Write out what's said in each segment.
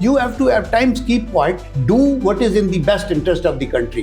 You have to at times keep quiet, do what is in the best interest of the country.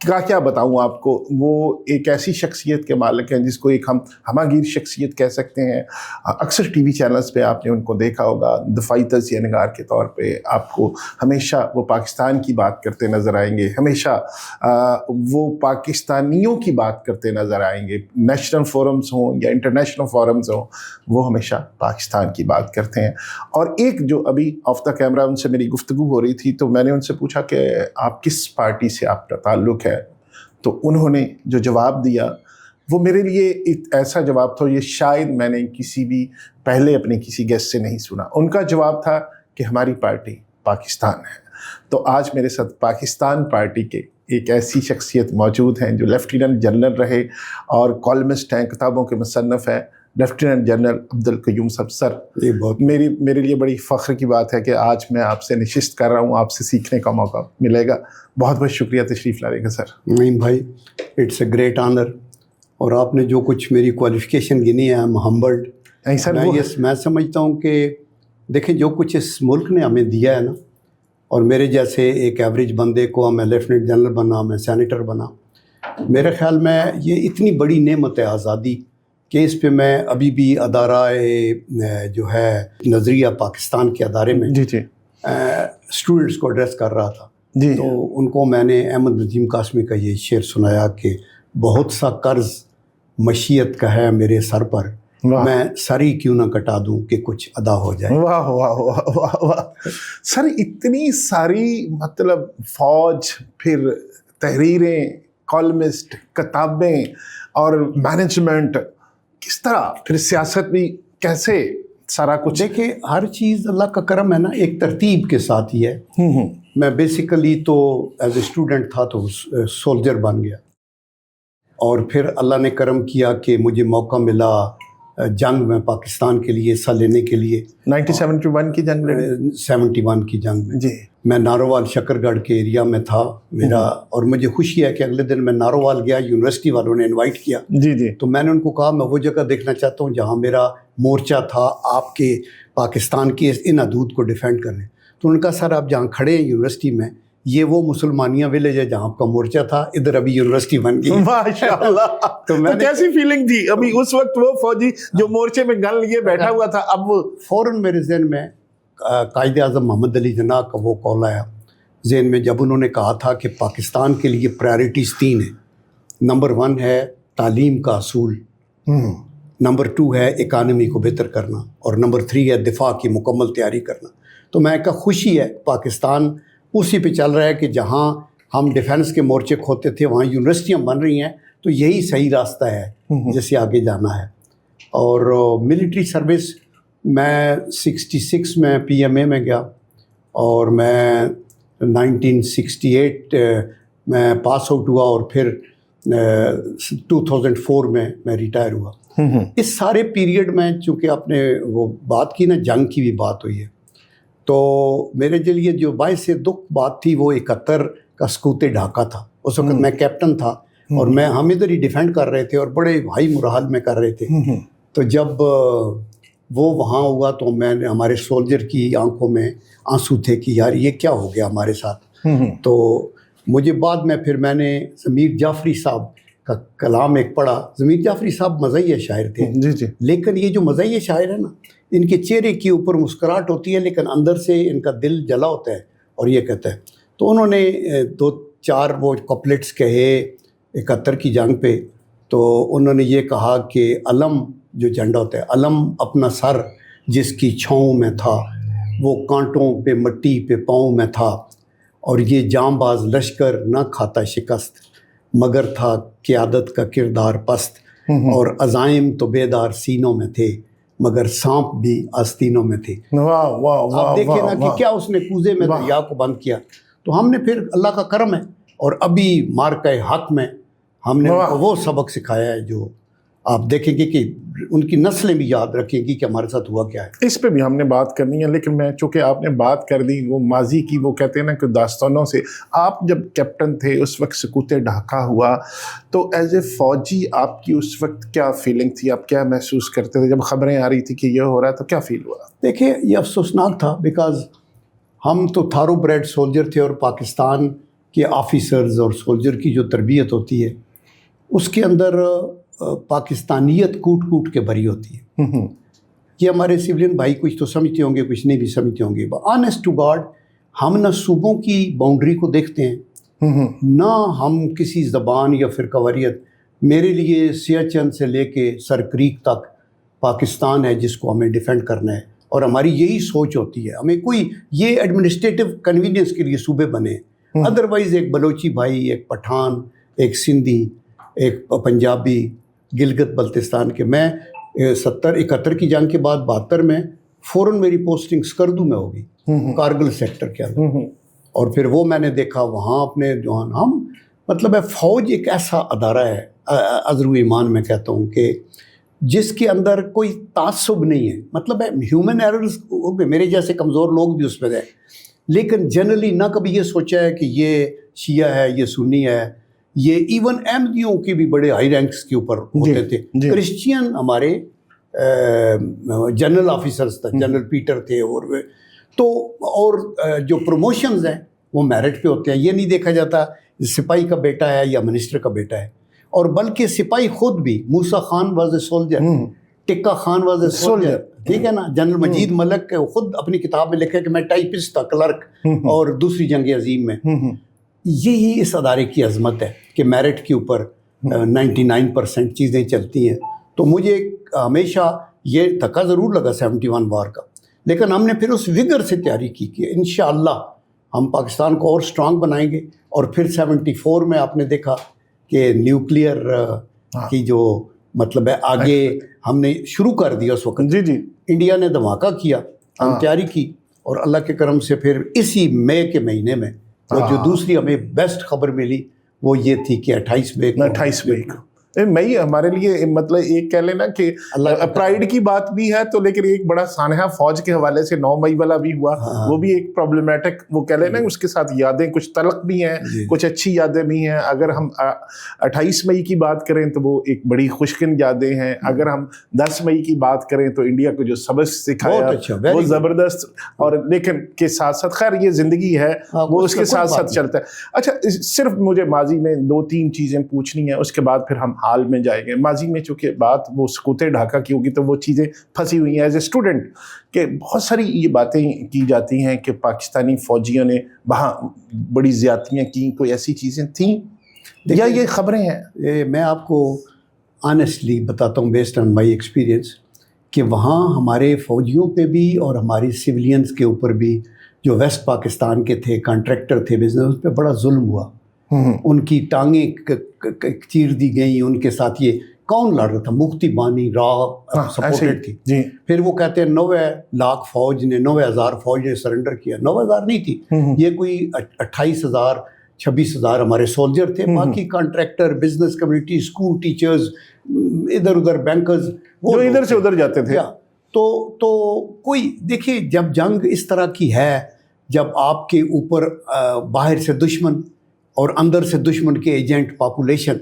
کیا بتاؤں آپ کو، وہ ایک ایسی شخصیت کے مالک ہیں جس کو ایک ہم ہماگیر شخصیت کہہ سکتے ہیں. اکثر ٹی وی چینلز پہ آپ نے ان کو دیکھا ہوگا دفاعی تجزیہ نگار کے طور پہ. آپ کو ہمیشہ وہ پاکستان کی بات کرتے نظر آئیں گے، ہمیشہ وہ پاکستانیوں کی بات کرتے نظر آئیں گے. نیشنل فورمز ہوں یا انٹرنیشنل فورمز ہوں، وہ ہمیشہ پاکستان کی بات کرتے ہیں. اور ایک جو ابھی آف دا کیمرہ ان سے میری گفتگو ہو رہی تھی تو میں نے ان سے پوچھا کہ آپ کس پارٹی سے آپ کا تعلق ہے، تو انہوں نے جو جواب دیا وہ میرے لیے ایک ایسا جواب تھا، یہ شاید میں نے کسی بھی پہلے اپنے کسی گیسٹ سے نہیں سنا. ان کا جواب تھا کہ ہماری پارٹی پاکستان ہے. تو آج میرے ساتھ پاکستان پارٹی کے ایک ایسی شخصیت موجود ہیں جو لیفٹیننٹ جنرل رہے اور کالمسٹ ہیں، کتابوں کے مصنف ہیں، لیفٹیننٹ جنرل عبدالقیوم صاحب. سر، یہ بہت میرے لیے بڑی فخر کی بات ہے کہ آج میں آپ سے نشست کر رہا ہوں، آپ سے سیکھنے کا موقع ملے گا. بہت بہت شکریہ تشریف لانے کا سر. نہیں بھائی، اٹس اے گریٹ آنر. اور آپ نے جو کچھ میری کوالیفیکیشن گنی ہے، I'm humbled. نہیں سر، میں سمجھتا ہوں کہ دیکھیں جو کچھ اس ملک نے ہمیں دیا ہے نا، اور میرے جیسے ایک ایوریج بندے کو میں لیفٹیننٹ جنرل بنا، میں سینیٹر بنا، میرے خیال میں یہ اتنی بڑی نعمت ہے آزادی کہ اس پہ میں ابھی بھی ادارہ جو ہے نظریہ پاکستان کے ادارے میں جی اسٹوڈنٹس کو ایڈریس کر رہا تھا. جی، تو ان کو میں نے احمد ندیم قاسمی کا یہ شعر سنایا کہ بہت سا قرض مشیت کا ہے میرے سر پر، میں سر ہی کیوں نہ کٹا دوں کہ کچھ ادا ہو جائے. واہ واہ واہ واہ واہ سر، اتنی ساری مطلب فوج، پھر تحریریں، کالمسٹ، کتابیں اور مینجمنٹ، کس طرح پھر سیاست بھی کیسے سارا کچھ؟ دیکھیں ہر چیز اللہ کا کرم ہے نا، ایک ترتیب کے ساتھ ہی ہے. میں بیسیکلی تو ایز اے اسٹوڈنٹ تھا تو سولجر بن گیا، اور پھر اللہ نے کرم کیا کہ مجھے موقع ملا جنگ میں پاکستان کے لیے حصہ لینے کے لیے. 1971 کی جنگ لڑی؟ 71 کی جنگ میں جی. میں نارووال شکر گڑھ کے ایریا میں تھا میرا، اور مجھے خوشی ہے کہ اگلے دن میں نارووال گیا، یونیورسٹی والوں نے انوائٹ کیا. جی. تو میں نے ان کو کہا میں وہ جگہ دیکھنا چاہتا ہوں جہاں میرا مورچہ تھا آپ کے پاکستان کی ان حدود کو ڈیفینڈ کرنے. تو ان کا سر آپ جہاں کھڑے ہیں یونیورسٹی میں، یہ وہ مسلمانیہ ولیج ہے جہاں آپ کا مورچہ تھا، ادھر ابھی یونیورسٹی بن گئی. ماشاءاللہ. تو کیسی فیلنگ تھی ابھی اس وقت وہ فوجی جو مورچے میں گن لیے بیٹھا ہوا تھا؟ اب وہ فوراً میرے ذہن میں قائد اعظم محمد علی جناح کا وہ کال آیا ذہن میں، جب انہوں نے کہا تھا کہ پاکستان کے لیے پرائرٹیز 3 ہیں. نمبر 1 ہے تعلیم کا اصول، نمبر 2 ہے اکانومی کو بہتر کرنا، اور نمبر 3 ہے دفاع کی مکمل تیاری کرنا. تو میں کہا خوشی ہے پاکستان اسی پہ چل رہا ہے کہ جہاں ہم ڈیفینس کے مورچے کھوتے تھے وہاں یونیورسٹیاں بن رہی ہیں، تو یہی صحیح راستہ ہے جسے آگے جانا ہے. اور ملٹری سروس میں 66 میں PMA میں گیا، اور میں 1968 میں پاس آؤٹ ہوا، اور پھر 2004 میں ریٹائر ہوا. اس سارے پیریڈ میں چونکہ آپ نے وہ بات کی نا، جنگ کی بھی بات ہوئی ہے، تو میرے لیے جو باعث دکھ بات تھی وہ 71 کا سقوط ڈھاکہ تھا. اس وقت میں کیپٹن تھا اور ہم ادھر ہی ڈیفینڈ کر رہے تھے اور بڑے ہائی مراحل میں کر رہے تھے. تو جب وہ وہاں ہوا تو میں نے، ہمارے سولجر کی آنکھوں میں آنسو تھے کہ یار یہ کیا ہو گیا ہمارے ساتھ. تو مجھے بعد میں پھر میں نے ضمیر جعفری صاحب کا کلام ایک پڑھا. ضمیر جعفری صاحب مزاحیہ شاعر تھے، لیکن یہ جو مزاحیہ شاعر ہے نا، ان کے چہرے کے اوپر مسکراہٹ ہوتی ہے لیکن اندر سے ان کا دل جلا ہوتا ہے. اور یہ کہتا ہے، تو انہوں نے 2-4 وہ کپلیٹس کہے 71 کی جنگ پہ. تو انہوں نے یہ کہا کہ علم جو جھنڈا ہوتا ہے، علم اپنا سر جس کی چھاؤں میں تھا، وہ کانٹوں پہ مٹی پہ پاؤں میں تھا، اور یہ جاں باز لشکر نہ کھاتا شکست، مگر تھا قیادت کا کردار پست، اور عزائم تو بیدار سینوں میں تھے، مگر سانپ بھی آستینوں میں تھے. آپ دیکھیں نا کہ کیا اس نے کوزے میں دریا کو بند کیا. تو ہم نے پھر اللہ کا کرم ہے، اور ابھی مارکہ حق میں ہم نے وہ سبق سکھایا ہے جو آپ دیکھیں گے کہ ان کی نسلیں بھی یاد رکھیں گی کہ ہمارے ساتھ ہوا کیا ہے. اس پہ بھی ہم نے بات کرنی ہے، لیکن میں چونکہ آپ نے بات کر دی وہ ماضی کی، وہ کہتے ہیں نا کہ داستانوں سے. آپ جب کیپٹن تھے اس وقت سقوط ڈھاکہ ہوا، تو ایز اے فوجی آپ کی اس وقت کیا فیلنگ تھی؟ آپ کیا محسوس کرتے تھے جب خبریں آ رہی تھی کہ یہ ہو رہا ہے؟ تو کیا فیل ہوا؟ دیکھیں یہ افسوسناک تھا، بیکاز ہم تو تھارو بریڈ سولجر تھے، اور پاکستان کہ آفیسرز اور سولجر کی جو تربیت ہوتی ہے اس کے اندر پاکستانیت کوٹ کوٹ کے بھری ہوتی ہے. یہ ہمارے سویلین بھائی کچھ تو سمجھتے ہوں گے, کچھ نہیں بھی سمجھتے ہوں گے. آنیسٹ ٹو گاڈ ہم نہ صوبوں کی باؤنڈری کو دیکھتے ہیں, نہ ہم کسی زبان یا فرقہ واریت. میرے لیے سیاچن سے لے کے سر کریک تک پاکستان ہے جس کو ہمیں ڈیفینڈ کرنا ہے, اور ہماری یہی سوچ ہوتی ہے. ہمیں کوئی یہ ایڈمنسٹریٹو کنوینئنس کے لیے صوبے بنے, ادروائز ایک بلوچی بھائی, ایک پٹھان, ایک سندھی, ایک پنجابی, گلگت بلتستان کے. میں 71 کی جنگ کے بعد 72 میں فوراً میری پوسٹنگ سکردو میں ہوگی, کارگل سیکٹر کے اندر. اور پھر وہ میں نے دیکھا وہاں اپنے جو ہم مطلب ہے فوج ایک ایسا ادارہ ہے, عذر و ایمان میں کہتا ہوں, کہ جس کے اندر کوئی تعصب نہیں ہے. مطلب ہے ہیومن ایررز ہو گئے, میرے جیسے کمزور لوگ بھی اس میں رہے, لیکن جنرلی نہ کبھی یہ سوچا ہے کہ یہ شیعہ ہے, یہ سنی ہے. یہ ایون احمدیوں کی بھی بڑے ہائی رینکس کے اوپر ہوتے تھے. کرسچین ہمارے جنرل آفیسرز تھے, جنرل پیٹر تھے, اور جو پروموشنز ہیں وہ میرٹ پہ ہوتے ہیں. یہ نہیں دیکھا جاتا سپاہی کا بیٹا ہے یا منسٹر کا بیٹا ہے. اور بلکہ سپاہی خود بھی, Musa Khan was a soldier, Tikka Khan was a soldier, ٹھیک ہے نا. جنرل مجید ملک خود اپنی کتاب میں لکھا کہ میں ٹائپسٹ تھا, کلرک, اور دوسری جنگ عظیم میں. یہی اس ادارے کی عظمت ہے کہ میرٹ کے اوپر 99% چیزیں چلتی ہیں. تو مجھے ہمیشہ یہ دھکا ضرور لگا 71 وار کا, لیکن ہم نے پھر اس وگر سے تیاری کی کہ انشاءاللہ ہم پاکستان کو اور سٹرانگ بنائیں گے. اور پھر 74 میں آپ نے دیکھا کہ نیوکلیئر کی جو مطلب ہے آگے ہم نے شروع کر دیا اس وقت. انڈیا نے دھماکہ کیا, ہم تیاری کی, اور اللہ کے کرم سے پھر اسی مئی کے مہینے میں جو دوسری ہمیں بیسٹ خبر ملی وہ یہ تھی کہ 28 مئی کو مئی ہمارے لیے مطلب ایک کہہ لینا کہ پرائیڈ کی بات بھی ہے, تو لیکن ایک بڑا سانحہ فوج کے حوالے سے 9 مئی والا بھی ہوا, وہ بھی ایک پرابلمٹک وہ کہہ لینا. اس کے ساتھ یادیں کچھ تلخ بھی ہیں, کچھ اچھی یادیں بھی ہیں. اگر ہم 28 مئی کی بات کریں تو وہ ایک بڑی خوشکن یادیں ہیں. اگر ہم 10 مئی کی بات کریں تو انڈیا کو جو سبق سکھایا وہ زبردست. اور لیکن کے ساتھ ساتھ خیر یہ زندگی ہے, وہ اس کے ساتھ ساتھ چلتا ہے. اچھا, صرف مجھے ماضی میں 2-3 چیزیں پوچھنی ہیں, اس کے بعد پھر ہم حال میں جائیں گے. ماضی میں چونکہ بات وہ سکوت ڈھاکہ کی ہوگی تو وہ چیزیں پھنسی ہوئی ہیں ایز اے اسٹوڈنٹ, کہ بہت ساری یہ باتیں کی جاتی ہیں کہ پاکستانی فوجیوں نے وہاں بڑی زیادتیاں کی. کوئی ایسی چیزیں تھیں یا یہ خبریں ہیں؟ میں آپ کو آنیسٹلی بتاتا ہوں بیسڈ آن مائی ایکسپیرینس کہ وہاں ہمارے فوجیوں پہ بھی اور ہماری سویلینز کے اوپر بھی جو ویسٹ پاکستان کے تھے, کانٹریکٹر تھے, بزنس پہ بڑا ظلم ہوا. ان کی ٹانگیں چیر دی گئیں. ان کے ساتھ یہ کون لڑ رہا تھا؟ مفتی بانی راو سپورٹڈ تھی. پھر وہ کہتے ہیں 90 لاکھ فوج نے 90,000 فوج نے سرنڈر کیا. 90,000 نہیں تھی, یہ کوئی 28,000 26,000 ہمارے سولجر تھے. باقی contractor, business community, school teachers, ادھر ادھر بینکرز, وہ ادھر سے ادھر جاتے تھے. تو کوئی دیکھیے, جب جنگ اس طرح کی ہے, جب آپ کے اوپر باہر سے دشمن اور اندر سے دشمن کے ایجنٹ پاپولیشن,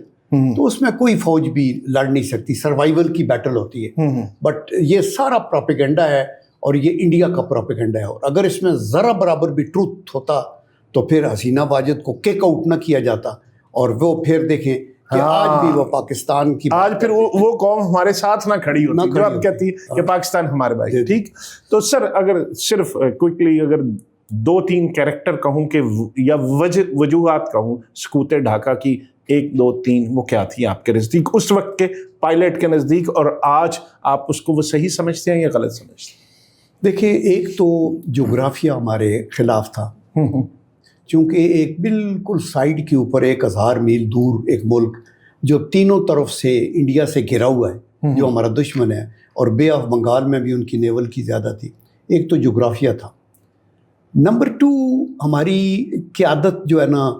تو اس میں کوئی فوج بھی لڑ نہیں سکتی. سروائیول کی بیٹل ہوتی ہے. بٹ یہ سارا پروپیگنڈا ہے, اور یہ انڈیا کا پروپیگنڈا ہے. اور اگر اس میں ذرا برابر بھی ٹروتھ ہوتا تو پھر حسینہ واجد کو کک آؤٹ نہ کیا جاتا, اور وہ پھر دیکھیں کہ آج بھی وہ پاکستان کی, آج پھر وہ قوم ہمارے ساتھ نہ کھڑی ہوتی جو اب کہتی ہے کہ پاکستان ہمارے بھائی. ٹھیک, تو سر اگر صرف کوئکلی اگر 2-3 کیریکٹر کہوں کہ یا وجوہات کہوں سکوت ڈھاکہ کی, 1 2 3 وہ کیا تھی آپ کے نزدیک اس وقت کے پائلٹ کے نزدیک, اور آج آپ اس کو وہ صحیح سمجھتے ہیں یا غلط سمجھتے ہیں؟ دیکھیں, ایک تو جغرافیہ ہمارے خلاف تھا, چونکہ ایک بالکل سائڈ کے اوپر 1000 میل دور ایک ملک جو تینوں طرف سے انڈیا سے گھرا ہوا ہے, جو ہمارا دشمن ہے, اور بے آف بنگال میں بھی ان کی نیول کی زیادہ تھی. ایک تو جغرافیہ تھا. نمبر 2 ہماری قیادت جو ہے نا,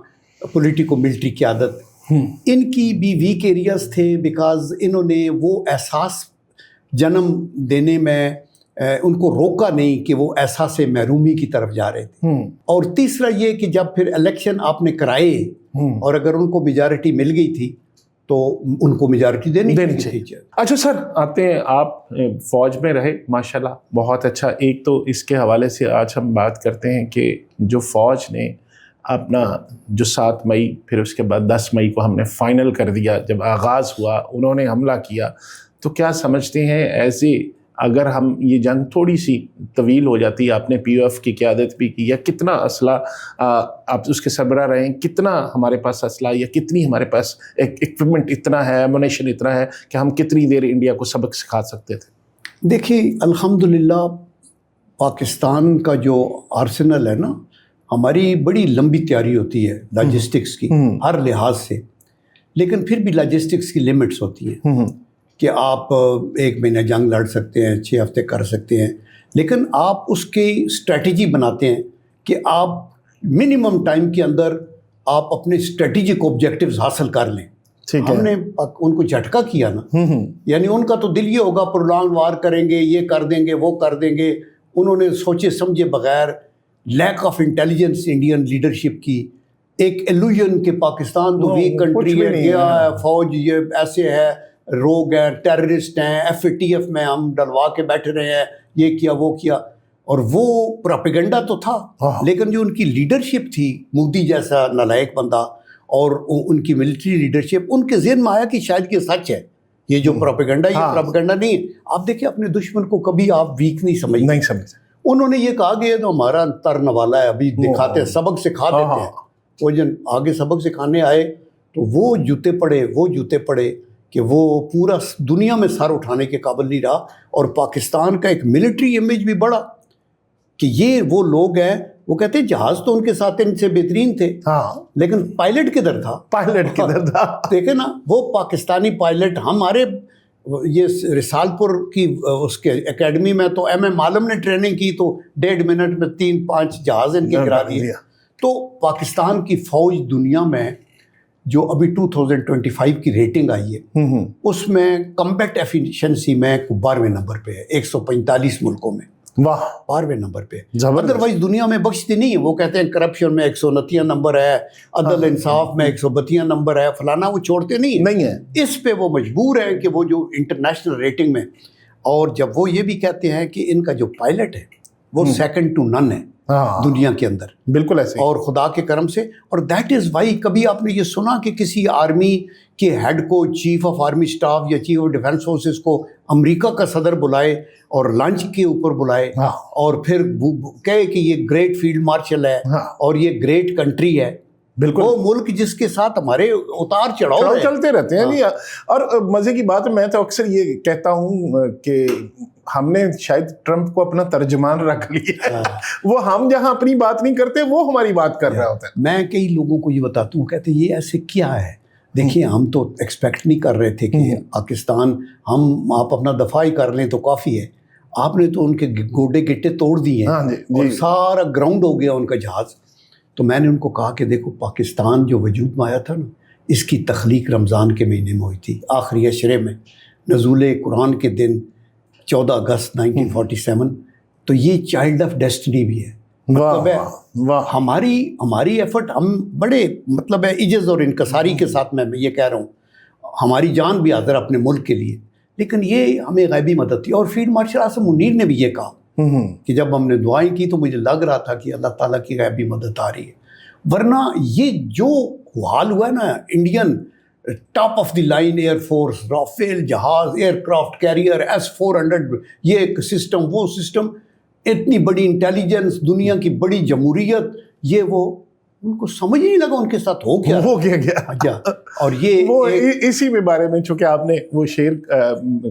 پولیٹیکو ملٹری قیادت, ان کی بھی ویک ایریاز تھے, بیکاز انہوں نے وہ احساس جنم دینے میں ان کو روکا نہیں کہ وہ احساس محرومی کی طرف جا رہے تھے. اور تیسرا یہ کہ جب پھر الیکشن آپ نے کرائے اور اگر ان کو میجارٹی مل گئی تھی تو ان کو میجارٹی دینی چاہیے. اچھا سر, آتے ہیں آپ فوج میں رہے ماشاءاللہ, بہت اچھا. ایک تو اس کے حوالے سے آج ہم بات کرتے ہیں کہ جو فوج نے اپنا جو 7 مئی پھر اس کے بعد 10 مئی کو ہم نے فائنل کر دیا، جب آغاز ہوا انہوں نے حملہ کیا، تو کیا سمجھتے ہیں ایسے اگر ہم یہ جنگ تھوڑی سی طویل ہو جاتی، آپ نے پی او ایف کی قیادت بھی کی، یا کتنا اسلحہ آپ اس کے سربراہ رہے ہیں، کتنا ہمارے پاس اسلحہ یا کتنی ہمارے پاس اکوپمنٹ اتنا ہے، ایمونیشن اتنا ہے کہ ہم کتنی دیر انڈیا کو سبق سکھا سکتے تھے؟ دیکھیے الحمدللہ پاکستان کا جو آرسنل ہے نا، ہماری بڑی لمبی تیاری ہوتی ہے لاجسٹکس کی ہر لحاظ سے، لیکن پھر بھی لاجسٹکس کی لمٹس ہوتی ہیں کہ آپ 1 مہینہ جنگ لڑ سکتے ہیں، 6 ہفتے کر سکتے ہیں، لیکن آپ اس کی اسٹریٹجی بناتے ہیں کہ آپ منیمم ٹائم کے اندر آپ اپنے اسٹریٹجک آبجیکٹیوز حاصل کر لیں۔ ہم نے ان کو جھٹکا کیا نا، یعنی ان کا تو دل یہ ہوگا پرولانگ وار کریں گے، یہ کر دیں گے، وہ کر دیں گے، انہوں نے سوچے سمجھے بغیر، lack of intelligence Indian leadership کی، ایک ایلوژن کہ پاکستان تو ویک کنٹری ہے، گیا ہے فوج یہ ایسے ہے، روگ ہیں، ٹیررسٹ ہیں، ایف اے ٹی ایف میں ہم ڈلوا کے بیٹھے رہے ہیں، یہ کیا وہ کیا، اور وہ پروپیگنڈا تو تھا، لیکن جو ان کی لیڈرشپ تھی، مودی جیسا نالائق بندہ اور ان کی ملٹری لیڈرشپ، ان کے ذہن میں آیا کہ شاید یہ سچ ہے، یہ جو پروپیگنڈا یہ پروپیگنڈا نہیں ہے۔ آپ دیکھیں اپنے دشمن کو کبھی آپ ویک نہیں سمجھتے۔ انہوں نے یہ کہا کہ یہ تو ہمارا تر نوالا ہے، ابھی دکھاتے ہیں، سبق سکھا دیتے ہیں۔ وہ جن آگے سبق سکھانے آئے تو وہ جوتے پڑے کہ وہ پورا دنیا میں سر اٹھانے کے قابل نہیں رہا، اور پاکستان کا ایک ملٹری امیج بھی بڑھا کہ یہ وہ لوگ ہیں، وہ کہتے ہیں جہاز تو ان کے ساتھ ان سے بہترین تھے، لیکن پائلٹ کدھر تھا؟ دیکھیں نا، وہ پاکستانی پائلٹ ہمارے یہ رسالپور کی اس کے اکیڈمی میں تو ایم ایم عالم نے ٹریننگ کی تو 1.5 منٹ میں 3-5 جہاز ان کے گرا دیے۔ تو پاکستان کی فوج دنیا میں جو ابھی 2025 کی ریٹنگ آئی ہے، اس میں کمبیٹ ایفیشنسی میں 12ویں نمبر پہ ہے 145 ملکوں میں، 12ویں نمبر پہ۔ ادروائز دنیا میں بخشتی نہیں ہے، وہ کہتے ہیں کرپشن میں 129 نمبر ہے، عدل انصاف میں 132 نمبر ہے، فلانا، وہ چھوڑتے نہیں ہیں۔ اس پہ وہ مجبور ہیں کہ وہ جو انٹرنیشنل ریٹنگ میں، اور جب وہ یہ بھی کہتے ہیں کہ ان کا جو پائلٹ ہے وہ سیکنڈ ٹو نن ہے دنیا کے اندر، بالکل ایسے، اور خدا کے کرم سے، اور دیٹ از وائی کبھی آپ نے یہ سنا کہ کسی آرمی کے ہیڈ کو، چیف آف آرمی سٹاف یا چیف آف ڈیفنس فورسز کو امریکہ کا صدر بلائے اور لنچ کے اوپر بلائے اور پھر کہے کہ یہ گریٹ فیلڈ مارشل ہے اور یہ گریٹ کنٹری ہے؟ بالکل، وہ ملک جس کے ساتھ ہمارے اتار چڑھاؤ چلتے رہتے ہیں۔ اور مزے کی بات ہے، میں تو اکثر یہ کہتا ہوں کہ ہم نے شاید ٹرمپ کو اپنا ترجمان رکھ لیا ہے، وہ ہم جہاں اپنی بات نہیں کرتے وہ ہماری بات کر رہا ہوتا ہے۔ میں کئی لوگوں کو یہ بتاتا ہوں، کہتے ہیں یہ ایسے کیا ہے؟ دیکھیے ہم تو ایکسپیکٹ نہیں کر رہے تھے کہ پاکستان آپ اپنا دفاع ہی کر لیں تو کافی ہے، آپ نے تو ان کے گوڈے گٹے توڑ دیے ہیں اور سارا گراؤنڈ ہو گیا ان کا جہاز۔ تو میں نے ان کو کہا کہ دیکھو پاکستان جو وجود میں آیا تھا نا، اس کی تخلیق رمضان کے مہینے میں ہوئی تھی، آخری عشرے میں، نزول قرآن کے دن 14 اگست 1947، تو یہ چائلڈ آف ڈیسٹنی بھی ہے۔ مطلب ہے ہماری ایفرٹ، ہم بڑے مطلب ہے عجز اور انکساری کے ساتھ میں یہ کہہ رہا ہوں، ہماری جان بھی حاضر اپنے ملک کے لیے، لیکن یہ ہمیں غیبی مدد تھی۔ اور فیلڈ مارشل اعظم منیر نے بھی یہ کہا کہ جب ہم نے دعائیں کی تو مجھے لگ رہا تھا کہ اللہ تعالیٰ کی غیبی مدد آ رہی ہے، ورنہ یہ جو حال ہوا ہے نا، Indian top of the line air force, Rafale جہاز، ایئر کرافٹ کیریئر، S-400، یہ ایک سسٹم، وہ سسٹم، اتنی بڑی انٹیلیجنس، دنیا کی بڑی جمہوریت، یہ وہ ان کو سمجھ نہیں لگا ان کے ساتھ ہو کیا گیا۔ اور یہ وہ اسی میں بارے میں چونکہ آپ نے وہ شعر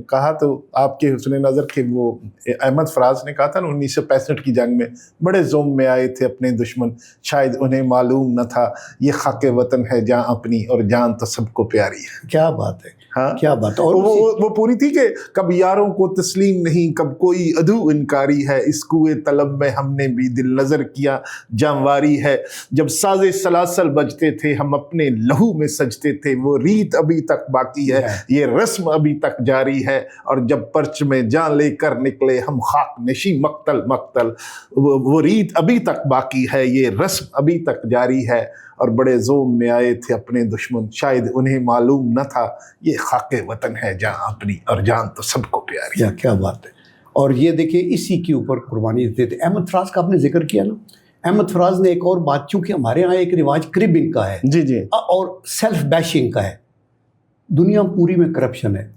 کہا تو آپ کے حسن نظر کے وہ احمد فراز نے کہا تھا نا 1965 کی جنگ میں، بڑے زوم میں آئے تھے اپنے دشمن، شاید انہیں معلوم نہ تھا یہ خاک وطن ہے جان اپنی اور جان تو سب کو پیاری ہے۔ کیا بات ہے، کیا بات ہے۔ اور وہ پوری تھی کہ کب یاروں کو تسلیم نہیں، کب کوئی عدو انکاری ہے، اس کوئے طلب میں ہم نے بھی دل نظر کیا جانواری ہے، جب ساز سلاسل بجتے تھے ہم اپنے لہو میں سجتے تھے، وہ ریت ابھی تک باقی ہے، یہ رسم ابھی تک جاری ہے، اور جب پرچ میں جان لے کر نکلے ہم خاک نشی مقتل مقتل، وہ ریت ابھی تک باقی ہے، یہ رسم ابھی تک جاری ہے، اور بڑے زوم میں آئے تھے اپنے دشمن، شاید انہیں معلوم نہ تھا یہ خاک وطن ہے جان اپنی اور جان تو سب کو پیاری ہے۔ کیا بات ہے۔ اور یہ دیکھیں اسی کے اوپر قربانی دیتے تھے۔ احمد فراز کا آپ نے ذکر کیا نا، احمد فراز نے ایک اور بات، چونکہ ہمارے ہاں ایک رواج کربنگ کا ہے جی جی اور سیلف بیشنگ کا ہے. دنیا پوری میں کرپشن ہے،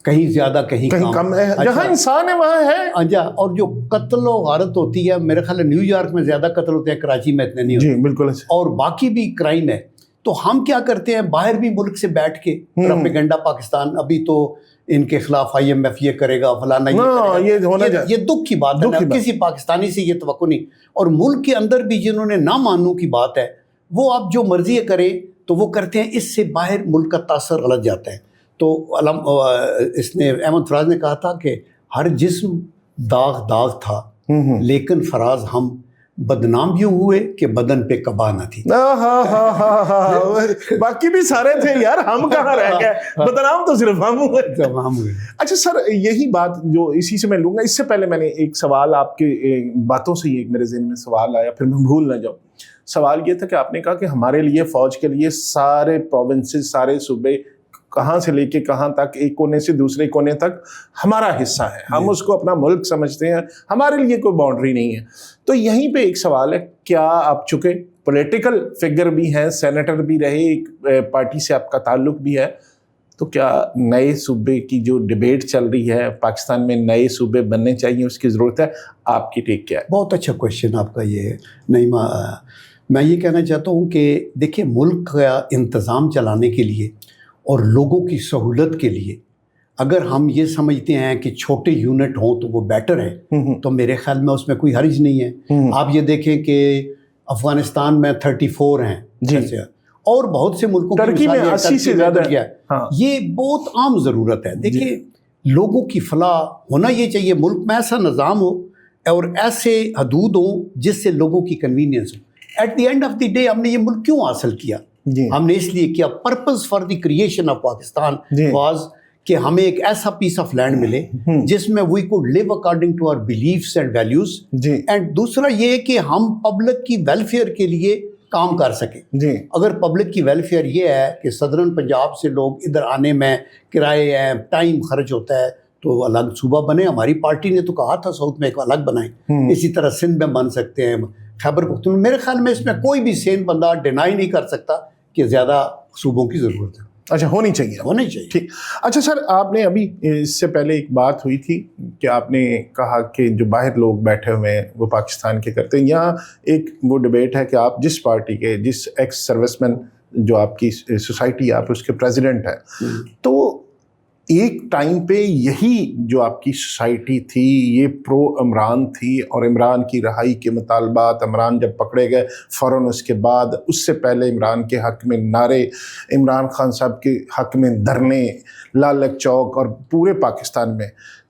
کہیں زیادہ کہیں کم ہے. جہاں انسان ہے وہاں ہے. اچھا، اور جو قتل و غارت ہوتی ہے، میرے خیال ہے نیو یارک میں زیادہ قتل ہوتے ہیں، کراچی میں اتنے نہیں ہوتے. جی بالکل. اور باقی بھی کرائم ہے. تو ہم کیا کرتے ہیں، باہر بھی ملک سے بیٹھ کے پروپیگنڈا پاکستان، ابھی تو ان کے خلاف IMF یہ کرے گا، فلانا یہ دکھ کی بات ہے. کسی پاکستانی سے یہ توقع نہیں. اور ملک کے اندر بھی جنہوں نے نہ مانوں کی بات ہے، وہ آپ جو مرضی کریں تو وہ کرتے ہیں. اس سے باہر ملک کا تاثر غلط جاتا ہے. تو اس نے احمد فراز نے کہا تھا کہ ہر جسم داغ تھا، لیکن فراز ہم بدنام یوں ہوئے کہ بدن پہ قبا نہ تھی. باقی بھی سارے تھے یار، ہم کہاں رہ گئے؟ بدنام تو صرف ہم ہوئے. اچھا سر، یہی بات جو اسی سے میں لوں گا. اس سے پہلے میں نے ایک سوال آپ کے باتوں سے ہی میرے ذہن میں سوال آیا، پھر میں بھول نہ جاؤں. سوال یہ تھا کہ آپ نے کہا کہ ہمارے لیے، فوج کے لیے، سارے پروونسز، سارے صوبے، کہاں سے لے کے کہاں تک، ایک کونے سے دوسرے کونے تک ہمارا حصہ ہے. ہم اس کو اپنا ملک سمجھتے ہیں، ہمارے لیے کوئی باؤنڈری نہیں ہے. تو یہیں پہ ایک سوال ہے، کیا آپ چونکہ پولیٹیکل فگر بھی ہیں، سینیٹر بھی رہے، ایک پارٹی سے آپ کا تعلق بھی ہے، تو کیا نئے صوبے کی جو ڈیبیٹ چل رہی ہے پاکستان میں، نئے صوبے بننے چاہیے، اس کی ضرورت ہے؟ آپ کی ٹیک کیا ہے؟ بہت اچھا کویشچن آپ کا یہ ہے. نہیں، میں یہ کہنا چاہتا ہوں کہ دیکھیں، ملک کا انتظام چلانے کے لیے اور لوگوں کی سہولت کے لیے اگر ہم یہ سمجھتے ہیں کہ چھوٹے یونٹ ہوں تو وہ بیٹر ہے، تو میرے خیال میں اس میں کوئی حرج نہیں ہے. آپ یہ دیکھیں کہ افغانستان میں 34 ہیں، اور بہت سے ملکوں ترکی میں 80 سے زیادہ ہے. یہ بہت عام ضرورت ہے. دیکھیں، لوگوں کی فلاح ہونا یہ چاہیے، ملک میں ایسا نظام ہو اور ایسے حدود ہوں جس سے لوگوں کی کنوینئنس ہو. At the end of the day ہم نے یہ ملک کیوں حاصل کیا؟ ہم نے اس لیے کیا، purpose for the creation of Pakistan was کہ ہمیں ایک ایسا پیس آف لینڈ ملے جس میں we could live according to our beliefs and values. And دوسرا یہ کہ ہم پبلک کی ویلفیئر کے لیے کام کر سکیں. اگر پبلک کی ویلفیئر یہ ہے کہ صدرن پنجاب سے لوگ ادھر آنے میں کرائے ہیں، ٹائم خرچ ہوتا ہے، تو الگ صوبہ بنے. ہماری پارٹی نے تو کہا تھا ساؤتھ میں ایک الگ بنائیں. اسی طرح سندھ میں بن سکتے ہیں، خیبر پختونخوا. میرے خیال میں اس میں کوئی بھی سین بندہ ڈینائی نہیں کر سکتا کہ زیادہ صوبوں کی ضرورت ہے. اچھا، ہونی چاہیے. ٹھیک. اچھا سر، آپ نے ابھی اس سے پہلے ایک بات ہوئی تھی کہ آپ نے کہا کہ جو باہر لوگ بیٹھے ہوئے ہیں وہ پاکستان کے کرتے ہیں. یہاں ایک وہ ڈبیٹ ہے کہ آپ جس پارٹی کے، جس ایکس سروس مین جو آپ کی سوسائٹی، آپ اس کے پریزیڈنٹ ہیں، تو ایک ٹائم پہ یہی جو آپ کی سوسائٹی تھی یہ پرو عمران تھی، اور عمران کی رہائی کے مطالبات، عمران جب پکڑے گئے فوراً اس کے بعد، اس سے پہلے عمران کے حق میں نعرے، عمران خان صاحب کے حق میں دھرنے لال لک چوک اور پورے پاکستان میں.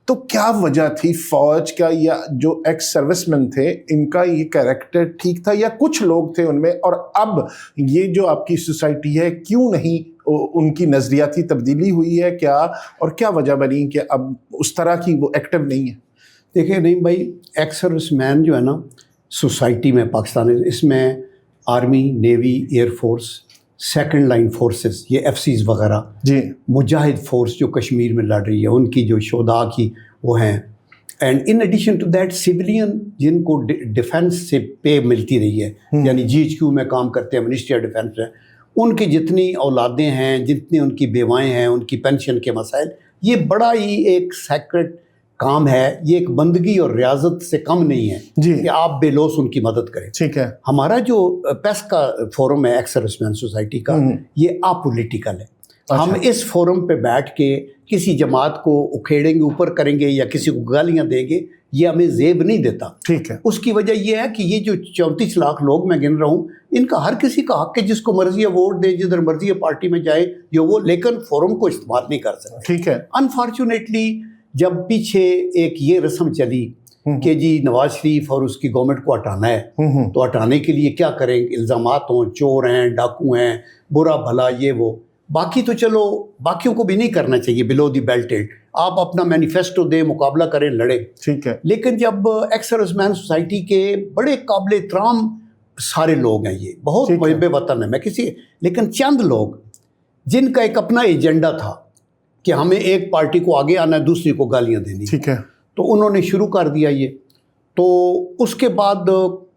تو کیا وجہ تھی فوج کا یا جو ایکس سروس مین تھے ان کا یہ کیریکٹر ٹھیک تھا، یا کچھ لوگ تھے ان میں، اور اب یہ جو آپ کی سوسائٹی ہے کیوں نہیں ان کی نظریاتی تبدیلی ہوئی ہے کیا، اور کیا وجہ بنی کہ اب اس طرح کی وہ ایکٹیو نہیں ہے؟ دیکھیں نہیں بھائی، ایکس سروس مین جو ہے نا سوسائٹی میں پاکستان، اس میں army, navy, air force, second line forces, یہ FCs وغیرہ، مجاہد فورس جو کشمیر میں لڑ رہی ہے، ان کی جو شہداء کی وہ ہیں. And in addition to that civilian جن کو ڈیفینس سے پے ملتی رہی ہے، یعنی GHQ میں کام کرتے ہیں، منسٹری آف ڈیفینس میں، ان کی جتنی اولادیں ہیں، جتنی ان کی بیوائیں ہیں، ان کی پینشن کے مسائل، یہ بڑا ہی ایک سیکرٹ کام ہے. یہ ایک بندگی اور ریاضت سے کم نہیں ہے کہ آپ بے لوث ان کی مدد کریں. ٹھیک ہے. ہمارا جو پیس کا فورم ہے ایکس سروس مین سوسائٹی کا، یہ اپولیٹیکل ہے. ہم اس فورم پہ بیٹھ کے کسی جماعت کو اکھیڑیں گے، اوپر کریں گے، یا کسی کو گالیاں دیں گے، یہ ہمیں زیب نہیں دیتا. ٹھیک ہے. اس کی وجہ یہ ہے کہ یہ جو 34 لاکھ لوگ میں گن رہا ہوں، ان کا ہر کسی کا حق ہے جس کو مرضی ہے ووٹ دے، جدھر مرضی ہے پارٹی میں جائے جو وہ، لیکن فورم کو استعمال نہیں کر سکتے. ٹھیک ہے. انفارچونیٹلی جب پیچھے ایک یہ رسم چلی کہ جی نواز شریف اور اس کی گورنمنٹ کو ہٹانا ہے، تو ہٹانے کے لیے کیا کریں، الزامات ہوں، چور ہیں، ڈاکو ہیں، برا بھلا یہ وہ. باقی تو چلو باقیوں کو بھی نہیں کرنا چاہیے بلو دی بیلٹ. آپ اپنا مینیفیسٹو دیں، مقابلہ کریں، لڑیں. ٹھیک ہے. لیکن جب ایکس سروس مین سوسائٹی کے بڑے قابل احترام سارے لوگ ہیں، یہ بہت محب وطن ہے، میں کسی، لیکن چند لوگ جن کا ایک اپنا ایجنڈا تھا کہ ہمیں ایک پارٹی کو آگے آنا ہے، دوسری کو گالیاں دینی. ٹھیک ہے. تو انہوں نے شروع کر دیا یہ. تو اس کے بعد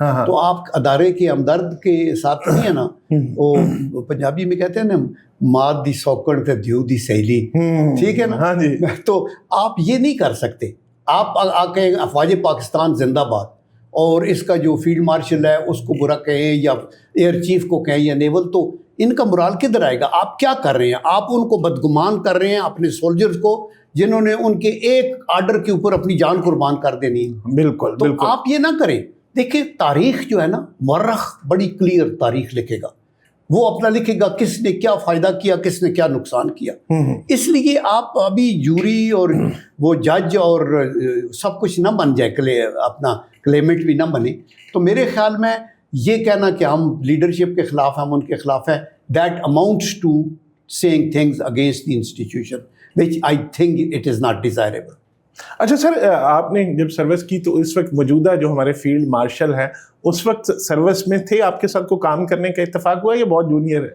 تو آپ ادارے کے ہمدرد کے ساتھ نہیں ہے نا, وہ پنجابی میں کہتے ہیں نا ماد دی سوکڑ تے دیو دی سہیلی, ٹھیک ہے نا, تو آپ یہ نہیں کر سکتے. آپ آ کے افواج پاکستان زندہ باد, اور اس کا جو فیلڈ مارشل ہے اس کو برا کہیں یا ایئر چیف کو کہیں یا نیول, تو ان کا مرال کدھر آئے گا؟ آپ کیا کر رہے ہیں؟ آپ ان کو بدگمان کر رہے ہیں, اپنے سولجرز کو جنہوں نے ان کے ایک آرڈر کے اوپر اپنی جان قربان کر دینی. بالکل تو آپ یہ نہ کریں. دیکھیں تاریخ جو ہے نا, مورخ بڑی کلیئر تاریخ لکھے گا, وہ اپنا لکھے گا کس نے کیا فائدہ کیا, کس نے کیا نقصان کیا. اس لیے آپ ابھی جوری اور وہ جج اور سب کچھ نہ بن جائے, اپنا کلیمنٹ بھی نہ بنے. تو میرے خیال میں یہ کہنا کہ ہم لیڈرشپ کے خلاف ہیں, ہم ان کے خلاف ہیں, that amounts to seeing things against the institution which I think it is not desirable. اچھا سر, آپ نے جب سروس کی تو اس وقت موجودہ جو ہمارے فیلڈ مارشل ہیں اس وقت سروس میں تھے, آپ کے ساتھ کو کام کرنے کا اتفاق ہوا یا بہت جونیئر ہے؟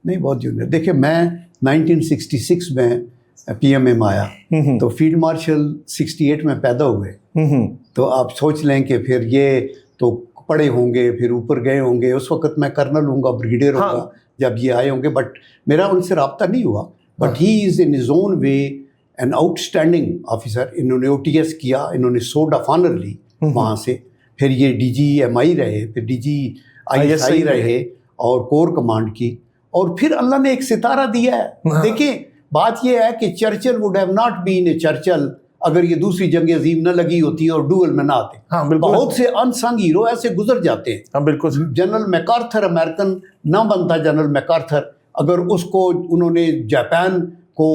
نہیں, بہت جونیئر. دیکھیں میں 1966 میں پی ایم ایم آیا, تو فیلڈ مارشل 68 میں پیدا ہوئے. تو آپ سوچ لیں کہ پھر یہ تو پڑھے ہوں گے, پھر اوپر گئے ہوں گے. اس وقت میں کرنل ہوں گا, بریگیڈیئر ہوں گا جب یہ آئے ہوں گے, بٹ میرا ان سے رابطہ نہیں ہوا. But he is in his own way an out standing officer. انہوں نے او ٹی ایس کیا, انہوں نے سوڈ آف آنر لی وہاں سے, پھر یہ ڈی جی ایم آئی رہے, پھر D G I S I رہے, اور کور کمانڈ کی, اور پھر اللہ نے ایک ستارہ دیا ہے. دیکھیں بات یہ ہے کہ Churchill would have not been a Churchill اگر یہ دوسری جنگ عظیم نہ لگی ہوتی اور ڈوئل میں نہ آتے. بہت سے انسنگ ہیرو ایسے گزر جاتے ہیں. بالکل. جنرل میکارتھر امریکن نہ بنتا جنرل میکارتھر اگر اس کو انہوں نے جاپان کو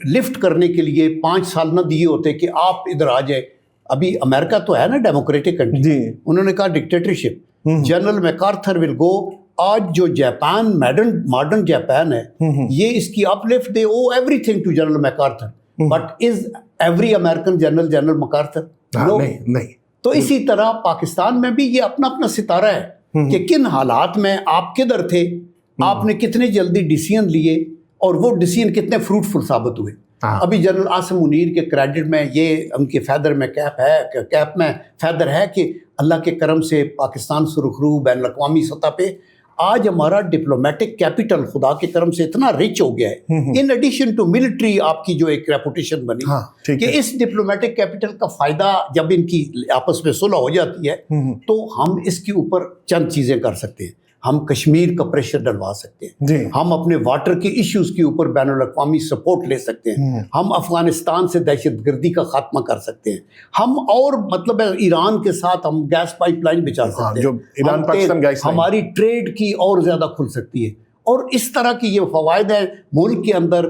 لفٹ کرنے کے لیے 5 سال نہ دیے ہوتے کہ آپ ادھر آ جائے. ابھی امریکہ تو ہے نا ڈیموکریٹک کنٹری, انہوں نے کہا dictatorship, General MacArthur will go. آج جو جاپان ماڈرن جاپان ہے, یہ اس کی uplift they owe everything to General MacArthur. But is every American General MacArthur? نہیں. تو اسی طرح پاکستان میں بھی یہ اپنا اپنا ستارہ ہے کہ کن حالات میں آپ کدھر تھے, آپ نے کتنے جلدی ڈیسیژن لیے, اور وہ ڈیسیژن کتنے فروٹفل ثابت ہوئے. ابھی جنرل عاصم منیر کے کریڈٹ میں یہ ان کے فیدر میں کیپ میں فیدر ہے کہ اللہ کے کرم سے پاکستان سرخرو بین الاقوامی سطح پہ آج ہمارا ڈپلومیٹک کیپٹل خدا کے کرم سے اتنا رچ ہو گیا ہے. ان ایڈیشن ٹو ملٹری آپ کی جو ایک ریپوٹیشن بنی کہ اس ڈپلومیٹک کیپٹل کا فائدہ جب ان کی آپس میں صلح ہو جاتی ہے تو ہم اس کے اوپر چند چیزیں کر سکتے ہیں. ہم کشمیر کا پریشر ڈلوا سکتے ہیں, ہم اپنے واٹر کے ایشوز کے اوپر بین الاقوامی سپورٹ لے سکتے ہیں, ہم افغانستان سے دہشت گردی کا خاتمہ کر سکتے ہیں, ہم اور مطلب ایران کے ساتھ ہم گیس پائپ لائن بچا سکتے ہیں, ہماری ٹریڈ کی اور زیادہ کھل سکتی ہے. اور اس طرح کی یہ فوائد ہیں ملک کے اندر.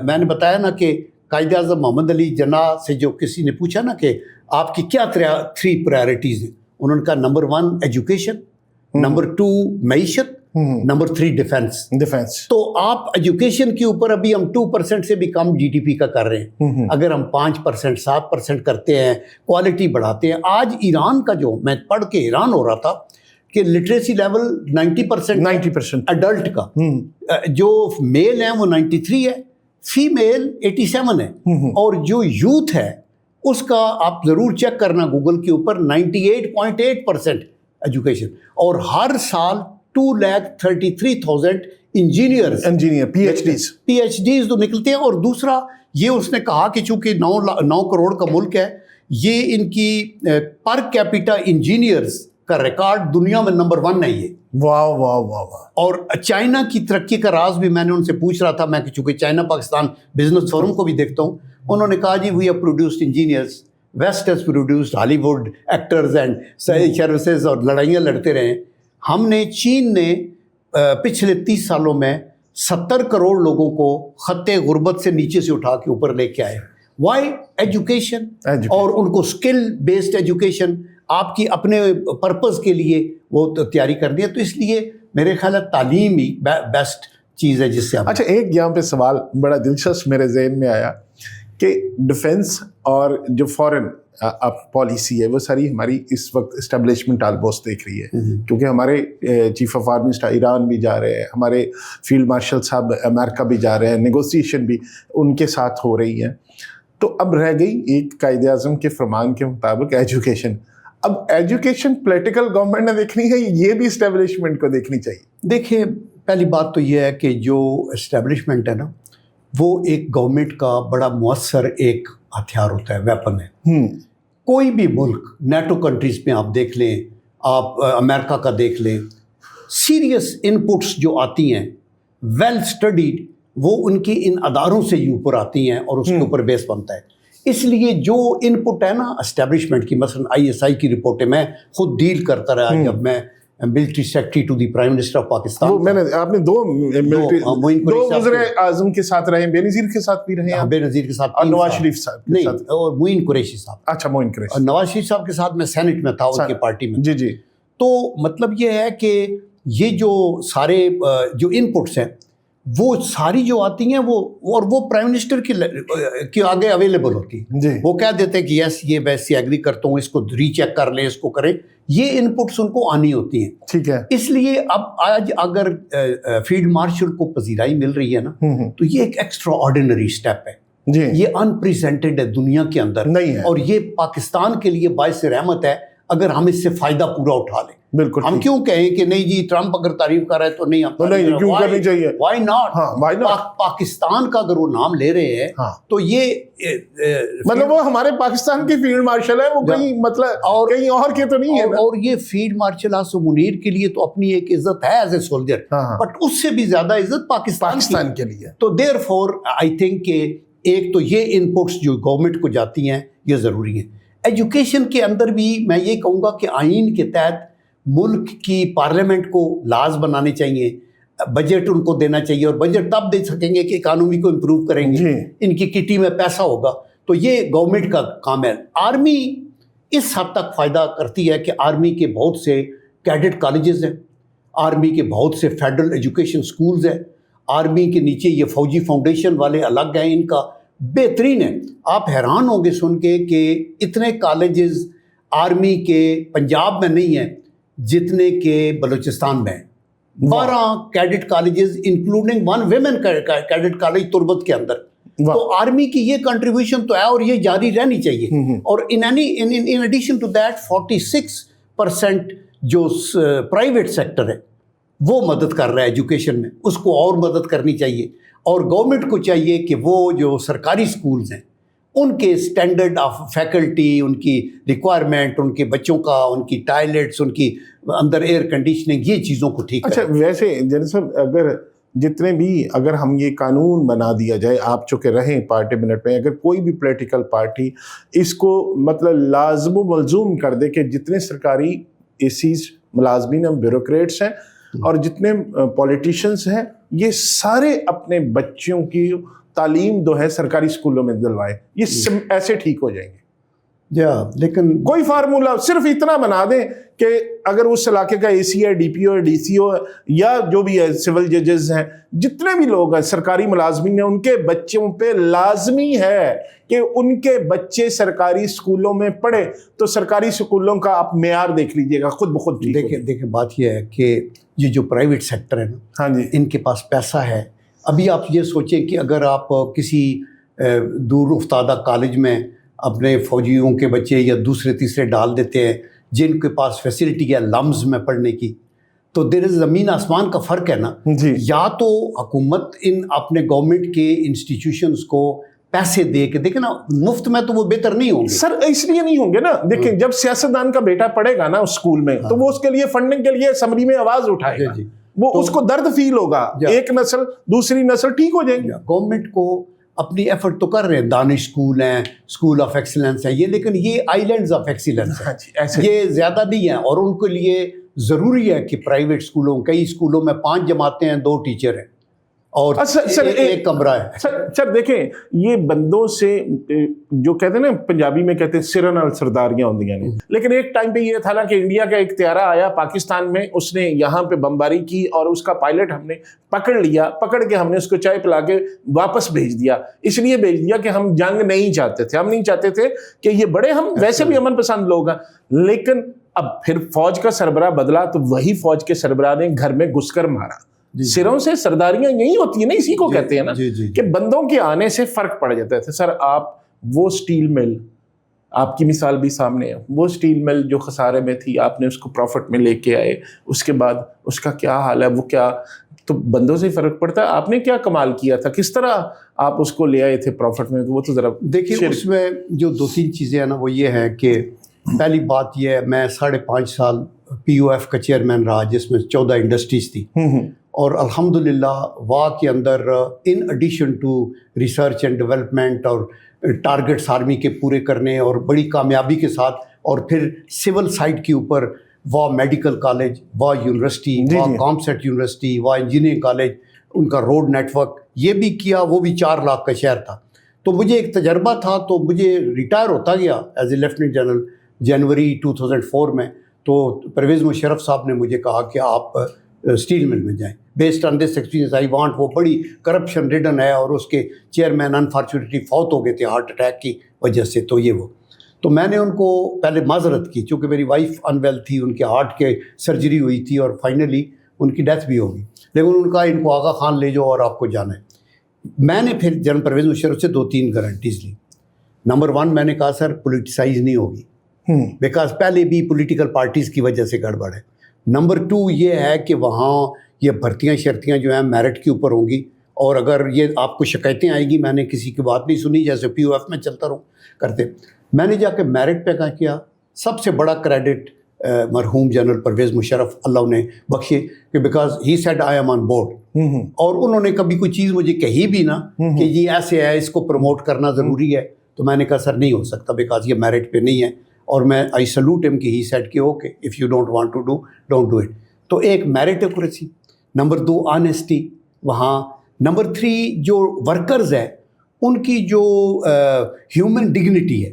میں نے بتایا نا کہ قائد اعظم محمد علی جناح سے جو کسی نے پوچھا نا کہ آپ کی کیا 3 پرائرٹیز ہیں, انہوں نے کہا نمبر 1 ایجوکیشن, نمبر 2 معیشت, نمبر 3 ڈیفینس. تو آپ ایجوکیشن کے اوپر ابھی ہم 2% سے بھی کم جی ڈی پی کا کر رہے ہیں. اگر ہم 5% 7% کرتے ہیں, کوالٹی بڑھاتے ہیں. آج ایران کا جو میں پڑھ کے حیران ہو رہا تھا کہ لٹریسی لیول 90% ایڈلٹ کا, جو میل ہیں وہ 93 ہے, فیمیل 87 ہے, اور جو یوتھ ہے اس کا آپ ضرور چیک کرنا گوگل کے اوپر 98.8% ایجوکیشن. اور ہر سال 2,33,000 انجینئر پی ایچ ڈیز تو نکلتے ہیں. اور دوسرا یہ اس نے کہا کہ چونکہ 9 کروڑ کا ملک ہے, یہ ان کی پر کیپیٹا انجینئرز کا ریکارڈ دنیا میں نمبر 1 ہے یہ. واہ. اور چائنا کی ترقی کا راز بھی میں نے ان سے پوچھ رہا تھا, میں کہ چونکہ چائنا پاکستان بزنس فورم کو بھی دیکھتا ہوں, انہوں نے کہا جی we have produced engineers, west has produced Hollywood actors and services, اور لڑائیاں لڑتے رہے. ہم نے چین نے پچھلے 30 سالوں میں 70 کروڑ لوگوں کو خط غربت سے نیچے سے اٹھا کے اوپر لے کے آئے. وائی؟ ایجوکیشن, اور ان کو اسکل بیسڈ ایجوکیشن آپ کی اپنے پرپز کے لیے وہ تیاری کر دیا. تو اس لیے میرے خیال ہے تعلیم ہی بیسٹ چیز ہے جس سے. اچھا, ایک یہاں پہ سوال بڑا دلچسپ میرے ذہن میں آیا کہ ڈیفنس اور جو فورن پالیسی ہے وہ ساری ہماری اس وقت اسٹیبلشمنٹ آلموسٹ دیکھ رہی ہے, کیونکہ ہمارے chief of army staff Iran بھی جا رہے ہیں, ہمارے فیلڈ مارشل صاحب امریکہ بھی جا رہے ہیں, نیگوسیشن بھی ان کے ساتھ ہو رہی ہے. تو اب رہ گئی ایک قائد اعظم کے فرمان کے مطابق ایجوکیشن. اب ایجوکیشن پولیٹیکل گورنمنٹ نے دیکھنی ہے، یہ بھی اسٹیبلشمنٹ کو دیکھنی چاہیے؟ دیکھیں، پہلی بات تو یہ ہے کہ جو اسٹیبلشمنٹ ہے نا، وہ ایک گورنمنٹ کا بڑا مؤثر ایک ہتھیار ہوتا ہے، ویپن ہے۔ کوئی بھی ملک نیٹو کنٹریز میں آپ دیکھ لیں، آپ امریکہ کا دیکھ لیں، سیریس انپٹس جو آتی ہیں ویل اسٹڈیڈ، وہ ان کی ان اداروں سے ہی اوپر آتی ہیں اور اس کے اوپر بیس بنتا ہے۔ اس لیے جو ان پٹ ہے نا اسٹیبلشمنٹ کی، مثلا ISI کی رپورٹیں میں خود ڈیل کرتا رہا جب میں military secretary to the prime minister of Pakistan. میں نے آپ نے دو وزیر اعظم کے ساتھ رہے، بے نظیر کے ساتھ بھی رہے، بے نظیر کے ساتھ، اور نواز شریف صاحب نہیں، اور معین قریشی صاحب۔ اچھا، معین قریشی۔ اور نواز شریف صاحب کے ساتھ میں سینٹ میں تھا، ان کی پارٹی میں۔ جی جی۔ تو مطلب یہ ہے کہ یہ جو سارے جو ان پٹس ہیں وہ ساری جو آتی ہیں وہ پرائم منسٹر کے آگے اویلیبل ہوتی ہیں۔ وہ کہہ دیتے ہیں کہ یس یہ ویسے ایگری کرتا ہوں، اس کو ری چیک کر لیں، اس کو کریں، یہ ان پٹس ان کو آنی ہوتی ہیں۔ ٹھیک ہے۔ اس لیے اب آج اگر فیلڈ مارشل کو پذیرائی مل رہی ہے نا، تو یہ ایک ایکسٹرا آرڈینری اسٹیپ ہے، یہ انپریزنٹڈ ہے دنیا کے اندر نہیں ہے، اور یہ پاکستان کے لیے باعث رحمت ہے اگر ہم اس سے فائدہ پورا اٹھا لیں۔ بالکل۔ ہم کیوں کہیں کہ نہیں جی ٹرمپ اگر تعریف کر رہا ہے تو نہیں، ہم کیوں کرنی چاہیے؟ Y not? پاکستان کا اگر وہ نام لے رہے ہیں تو یہ مطلب وہ ہمارے پاکستان کی فیلڈ مارشل ہے، وہ کہیں مطلب اور کہیں اور کے تو نہیں ہے۔ اور یہ فیلڈ مارشل آصف منیر کے لیے تو اپنی ایک عزت ہے ایز اے سولجر، بٹ اس سے بھی زیادہ عزت پاکستان کے لیے۔ تو دیر فور آئی تھنک کہ ایک تو یہ ان پٹس جو گورنمنٹ کو جاتی ہیں یہ ضروری ہے۔ ایجوکیشن کے اندر بھی میں یہ کہوں گا کہ آئین کے تحت ملک کی پارلیمنٹ کو لاز بنانے چاہیے، بجٹ ان کو دینا چاہیے، اور بجٹ تب دے سکیں گے کہ اکانومی کو امپروو کریں گے، ان کی کٹی میں پیسہ ہوگا، تو یہ گورنمنٹ کا کام ہے۔ آرمی اس حد تک فائدہ کرتی ہے کہ آرمی کے بہت سے کیڈٹ کالجز ہیں، آرمی کے بہت سے فیڈرل ایجوکیشن سکولز ہیں، آرمی کے نیچے یہ فوجی فاؤنڈیشن والے الگ ہیں، ان کا بہترین ہے۔ آپ حیران ہوں گے سن کے کہ اتنے کالجز آرمی کے پنجاب میں نہیں ہیں جتنے کہ بلوچستان میں ہیں۔ 12 cadet colleges including 1 women cadet college تربت کے اندر۔ تو آرمی کی یہ کنٹریبیوشن تو ہے اور یہ جاری رہنی چاہیے۔ اور ان ایڈیشن ٹو دیٹ 46% جو پرائیویٹ سیکٹر ہے وہ مدد کر رہا ہے ایجوکیشن میں، اس کو اور مدد کرنی چاہیے۔ اور گورنمنٹ کو چاہیے کہ وہ جو سرکاری سکولز ہیں ان کے اسٹینڈرڈ آف فیکلٹی، ان کی ریکوائرمنٹ، ان کے بچوں کا، ان کی ٹائلٹس، ان کی اندر ایئر کنڈیشننگ، یہ چیزوں کو ٹھیک کریں۔ اچھا، ویسے جنرل صاحب اگر جتنے بھی اگر ہم یہ قانون بنا دیا جائے، آپ چونکہ رہیں پارٹی منٹ میں، اگر کوئی بھی پولیٹیکل پارٹی اس کو مطلب لازم و ملزوم کر دے کہ جتنے سرکاری ایسیز ملازمین ہیں، بیوروکریٹس ہیں اور جتنے پولیٹیشینس ہیں، یہ سارے اپنے بچوں کی تعلیم جو ہے سرکاری اسکولوں میں دلوائے، یہ ایسے ٹھیک ہو جائیں گے۔ لیکن کوئی فارمولہ صرف اتنا بنا دیں کہ اگر اس علاقے کا AC ہے، DPO ہے، DCO ہے، یا جو بھی ہے سول ججز ہیں، جتنے بھی لوگ ہیں سرکاری ملازمین ہیں، ان کے بچوں پہ لازمی ہے کہ ان کے بچے سرکاری اسکولوں میں پڑھے، تو سرکاری اسکولوں کا آپ معیار دیکھ لیجئے گا، خود بخود ٹھیک ہوگا۔ دیکھیں بات یہ ہے کہ یہ جو پرائیویٹ سیکٹر ہے نا، ہاں جی، ان کے پاس پیسہ ہے۔ ابھی آپ یہ سوچیں کہ اگر آپ کسی دور افتادہ کالج میں اپنے فوجیوں کے بچے یا دوسرے تیسرے ڈال دیتے ہیں جن کے پاس فیسلٹی ہے لمز میں پڑھنے کی، تو دیر زمین آسمان کا فرق ہے نا جی۔ یا تو حکومت ان اپنے گورنمنٹ کے انسٹیٹیوشنز کو پیسے دے کے، دیکھیں نا مفت میں تو وہ بہتر نہیں ہوں گے سر، اس لیے نہیں ہوں گے نا، دیکھیں جب سیاستدان کا بیٹا پڑھے گا نا اس اسکول میں، تو وہ اس کے لیے فنڈنگ کے لیے اسمبلی میں آواز اٹھائے گا، وہ اس کو درد فیل ہوگا، ایک نسل دوسری نسل ٹھیک ہو جائیں گے۔ گورنمنٹ کو اپنی ایفرٹ تو کر رہے ہیں، دانش اسکول ہیں، اسکول آف ایکسیلنس ہیں یہ، لیکن یہ آئی لینڈز آف ایکسیلنس ہیں، یہ زیادہ نہیں ہیں، اور ان کے لیے ضروری ہے کہ پرائیویٹ اسکولوں، کئی اسکولوں میں 5 جماعتیں ہیں، 2 ٹیچر ہیں اور ایک کمرہ ہے۔ سر دیکھیں، یہ بندوں سے جو کہتے ہیں نا، پنجابی میں کہتے ہیں سرن ال سرداریاں ہوندیاں نے، لیکن ایک ٹائم پہ یہ تھا نا کہ انڈیا کا ایک طیارہ آیا پاکستان میں، اس نے یہاں پہ بمباری کی اور اس کا پائلٹ ہم نے پکڑ لیا، پکڑ کے ہم نے اس کو چائے پلا کے واپس بھیج دیا، اس لیے بھیج دیا کہ ہم جنگ نہیں چاہتے تھے، ہم نہیں چاہتے تھے کہ یہ بڑے، ہم ویسے بھی امن پسند لوگ ہیں، لیکن اب پھر فوج کا سربراہ بدلا تو وہی فوج کے سربراہ نے گھر میں گھس کر مارا۔ سروں سے سرداریاں یہی ہوتی ہیں نا، اسی کو کہتے ہیں نا کہ بندوں کے آنے سے فرق پڑ جاتا ہے۔ سر آپ وہ سٹیل مل، آپ کی مثال بھی سامنے ہے. وہ اسٹیل مل جو خسارے میں تھی آپ نے اس کو پروفٹ میں لے کے آئے, اس کے بعد اس کا کیا حال ہے, وہ کیا تو بندوں سے فرق پڑتا ہے. آپ نے کیا کمال کیا تھا, کس طرح آپ اس کو لے آئے تھے پروفٹ میں, وہ تو ذرا دیکھیے. اس میں جو 2-3 چیزیں ہیں نا وہ یہ ہے کہ پہلی بات یہ ہے میں 5.5 سال POF کا چیئرمین رہا جس میں 14 انڈسٹریز تھی, اور الحمدللہ وا کے اندر in addition to research and development اور ٹارگٹس آرمی کے پورے کرنے اور بڑی کامیابی کے ساتھ, اور پھر سول سائڈ کے اوپر وا میڈیکل کالج, وا یونیورسٹی, وا کامسیٹ یونیورسٹی, وا انجینئرنگ کالج, ان کا روڈ نیٹ ورک یہ بھی کیا. وہ بھی 4 لاکھ کا شہر تھا. تو مجھے ایک تجربہ تھا, تو مجھے ریٹائر ہوتا گیا ایز اے لیفٹیننٹ جنرل جنوری 2004 میں. تو پرویز مشرف صاحب نے مجھے کہا کہ آپ اسٹیل مل میں جائیں. Based on this experience I want, وہ بڑی کرپشن ریڈن ہے اور اس کے چیئرمین انفارچونیٹلی فوت ہو گئے تھے ہارٹ اٹیک کی وجہ سے. تو میں نے ان کو پہلے معذرت کی چونکہ میری وائف ان ویل تھی, ان کے ہارٹ کے سرجری ہوئی تھی اور فائنلی ان کی ڈیتھ بھی ہوگی. لیکن ان کا ان کو آغا خان لے جاؤ اور آپ کو جانا ہے. میں نے پھر جنرل پرویز مشرف سے 2-3 گارنٹیز لی. نمبر 1 میں نے کہا سر پولیٹیسائز نہیں ہوگی, بیکاز پہلے بھی پولیٹیکل پارٹیز کی وجہ سے گڑبڑ ہے. نمبر 2 یہ ہے کہ وہاں یہ بھرتیاں شرطیاں جو ہیں میرٹ کے اوپر ہوں گی, اور اگر یہ آپ کو شکایتیں آئیں گی, میں نے کسی کی بات نہیں سنی جیسے POF میں چلتا رہوں کرتے. میں نے جا کے میرٹ پہ کیا, سب سے بڑا کریڈٹ مرحوم جنرل پرویز مشرف اللہ انہیں بخشے, کہ because he said I am on board, اور انہوں نے کبھی کوئی چیز مجھے کہی بھی نا کہ یہ ایسے ہے اس کو پروموٹ کرنا ضروری ہے, تو میں نے کہا سر نہیں ہو سکتا بیکاز یہ میرٹ پہ نہیں ہے. اور میں آئی سلوٹ ہم کہ ہی سیڈ کہ okay if you don't want to do don't do it. تو ایک میرٹوکریسی, نمبر 2 آنیسٹی وہاں, نمبر 3 جو ورکرز ہے ان کی جو ہیومن ڈگنیٹی ہے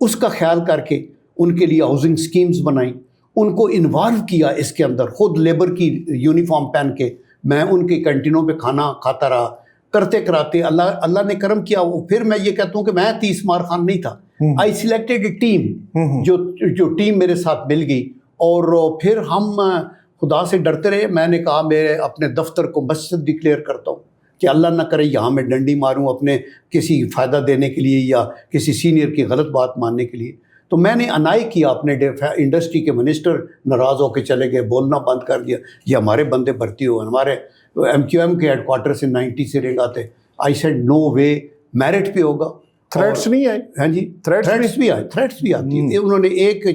اس کا خیال کر کے ان کے لیے ہاؤسنگ اسکیمز بنائیں, ان کو انوالو کیا اس کے اندر. خود لیبر کی یونیفارم پہن کے میں ان کی کینٹینوں پہ کھانا کھاتا رہا, کرتے کراتے اللہ نے کرم کیا. وہ پھر میں یہ کہتا ہوں کہ میں 30 مار خان نہیں تھا, آئی سلیکٹڈ اے ٹیم, جو ٹیم میرے ساتھ مل گئی, اور پھر ہم خدا سے ڈرتے رہے. میں نے کہا میں اپنے دفتر کو مسجد ڈکلیئر کرتا ہوں کہ اللہ نہ کرے یہاں میں ڈنڈی ماروں اپنے کسی فائدہ دینے کے لیے یا کسی سینئر کی غلط بات ماننے کے لیے. تو میں نے انائی کیا اپنے انڈسٹری کے منسٹر ناراض ہو کے چلے گئے, بولنا بند کر دیا, یہ ہمارے بندے بھرتی ہوئے, ہمارے MQM کے ہیڈ کوارٹر سے 90 سے رنگ آتے. I said no way, merit پہ ہوگا. تھریٹس نہیں آئے؟ ہاں جی, تھریٹس بھی آتی ہیں. انہوں نے ایک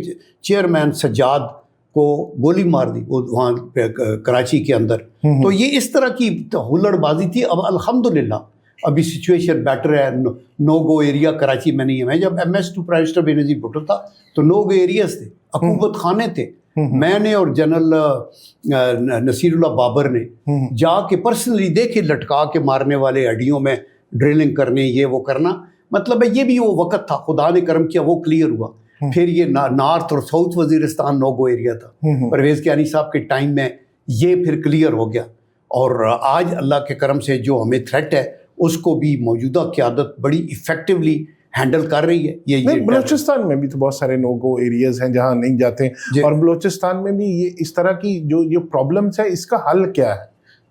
چیئرمین سجاد کو گولی مار دی وہاں پہ کراچی کے اندر. تو یہ اس طرح کی ہلڑ بازی تھی. اب الحمدللہ ابھی سچویشن بیٹر ہے. نو گو ایریا کراچی میں نہیں ہے. میں جب MS2 prime minister Benazir Bhutto تھا تو نو گو ایریاز تھے, عقوبت خانے تھے. میں نے اور جنرل نصیر اللہ بابر نے جا کے پرسنلی دیکھے, لٹکا کے مارنے والے ہڈیوں میں ڈرلنگ کرنے, یہ وہ کرنا. مطلب ہے یہ بھی وہ وقت تھا, خدا نے کرم کیا وہ کلیئر ہوا. پھر یہ نارتھ اور ساؤتھ وزیرستان نو گو ایریا تھا. پرویز کیانی صاحب کے ٹائم میں یہ پھر کلیئر ہو گیا, اور آج اللہ کے کرم سے جو ہمیں تھریٹ ہے اس کو بھی موجودہ قیادت بڑی ایفیکٹولی ہینڈل کر رہی ہے. یہ بلوچستان میں بھی تو بہت سارے نو گو ایریاز ہیں جہاں نہیں جاتے, اور بلوچستان میں بھی یہ اس طرح کی جو پرابلمس ہے, اس کا حل کیا ہے؟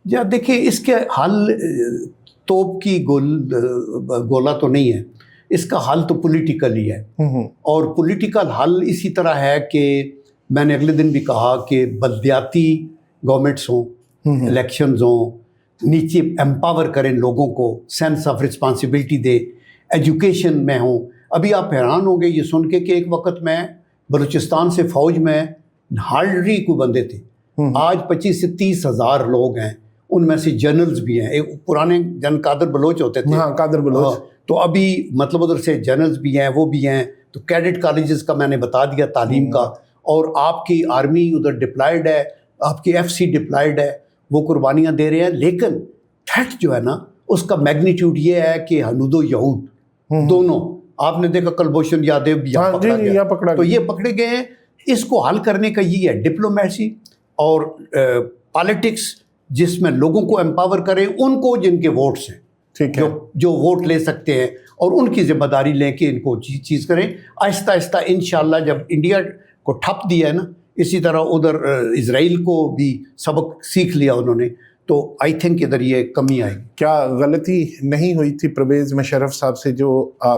جی دیکھیں, اس کے حل توپ کی گولا تو نہیں ہے, اس کا حل تو پولیٹیکل ہی ہے. اور پولیٹیکل حل اسی طرح ہے کہ میں نے اگلے دن بھی کہا کہ بلدیاتی گورنمنٹس ہوں, الیکشنز ہوں, نیچے امپاور کریں لوگوں کو, sense of responsibility they, education میں ہوں. ابھی آپ حیران ہوں گے یہ سن کے کہ ایک وقت میں بلوچستان سے فوج میں ہارڈلی کوئی بندے تھے, آج 25 سے 30 ہزار لوگ ہیں. ان میں سے جنرلز بھی ہیں. ایک پرانے جن قادر بلوچ ہوتے تھے, ہاں قادر بلوچ, تو ابھی مطلب ادھر سے جنرلز بھی ہیں, وہ بھی ہیں. تو کیڈٹ کالجز کا میں نے بتا دیا تعلیم کا, اور آپ کی آرمی ادھر ڈپلائڈ ہے, آپ کی FC ڈپلائڈ ہے, وہ قربانیاں دے رہے ہیں. لیکن تھریٹ جو ہے نا اس کا میگنیٹیوڈ یہ ہے کہ ہنود و یہود دونوں, آپ نے دیکھا کلبھوشن یادیو بھی یہاں پکڑا گیا, تو یہ پکڑے گئے ہیں. اس کو حل کرنے کا یہ ہے ڈپلومیسی اور پالیٹکس, جس میں لوگوں کو امپاور کریں, ان کو جن کے ووٹس ہیں, ٹھیک ہے, جو ووٹ لے سکتے ہیں, اور ان کی ذمہ داری لے کے ان کو چیز کریں. آہستہ آہستہ انشاءاللہ جب انڈیا کو ٹھپ دیا ہے نا, اسی طرح ادھر اسرائیل کو بھی سبق سیکھ لیا انہوں نے, تو آئی تھنک ادھر یہ کمی آئے گی. کیا غلطی نہیں ہوئی تھی پرویز مشرف صاحب سے جو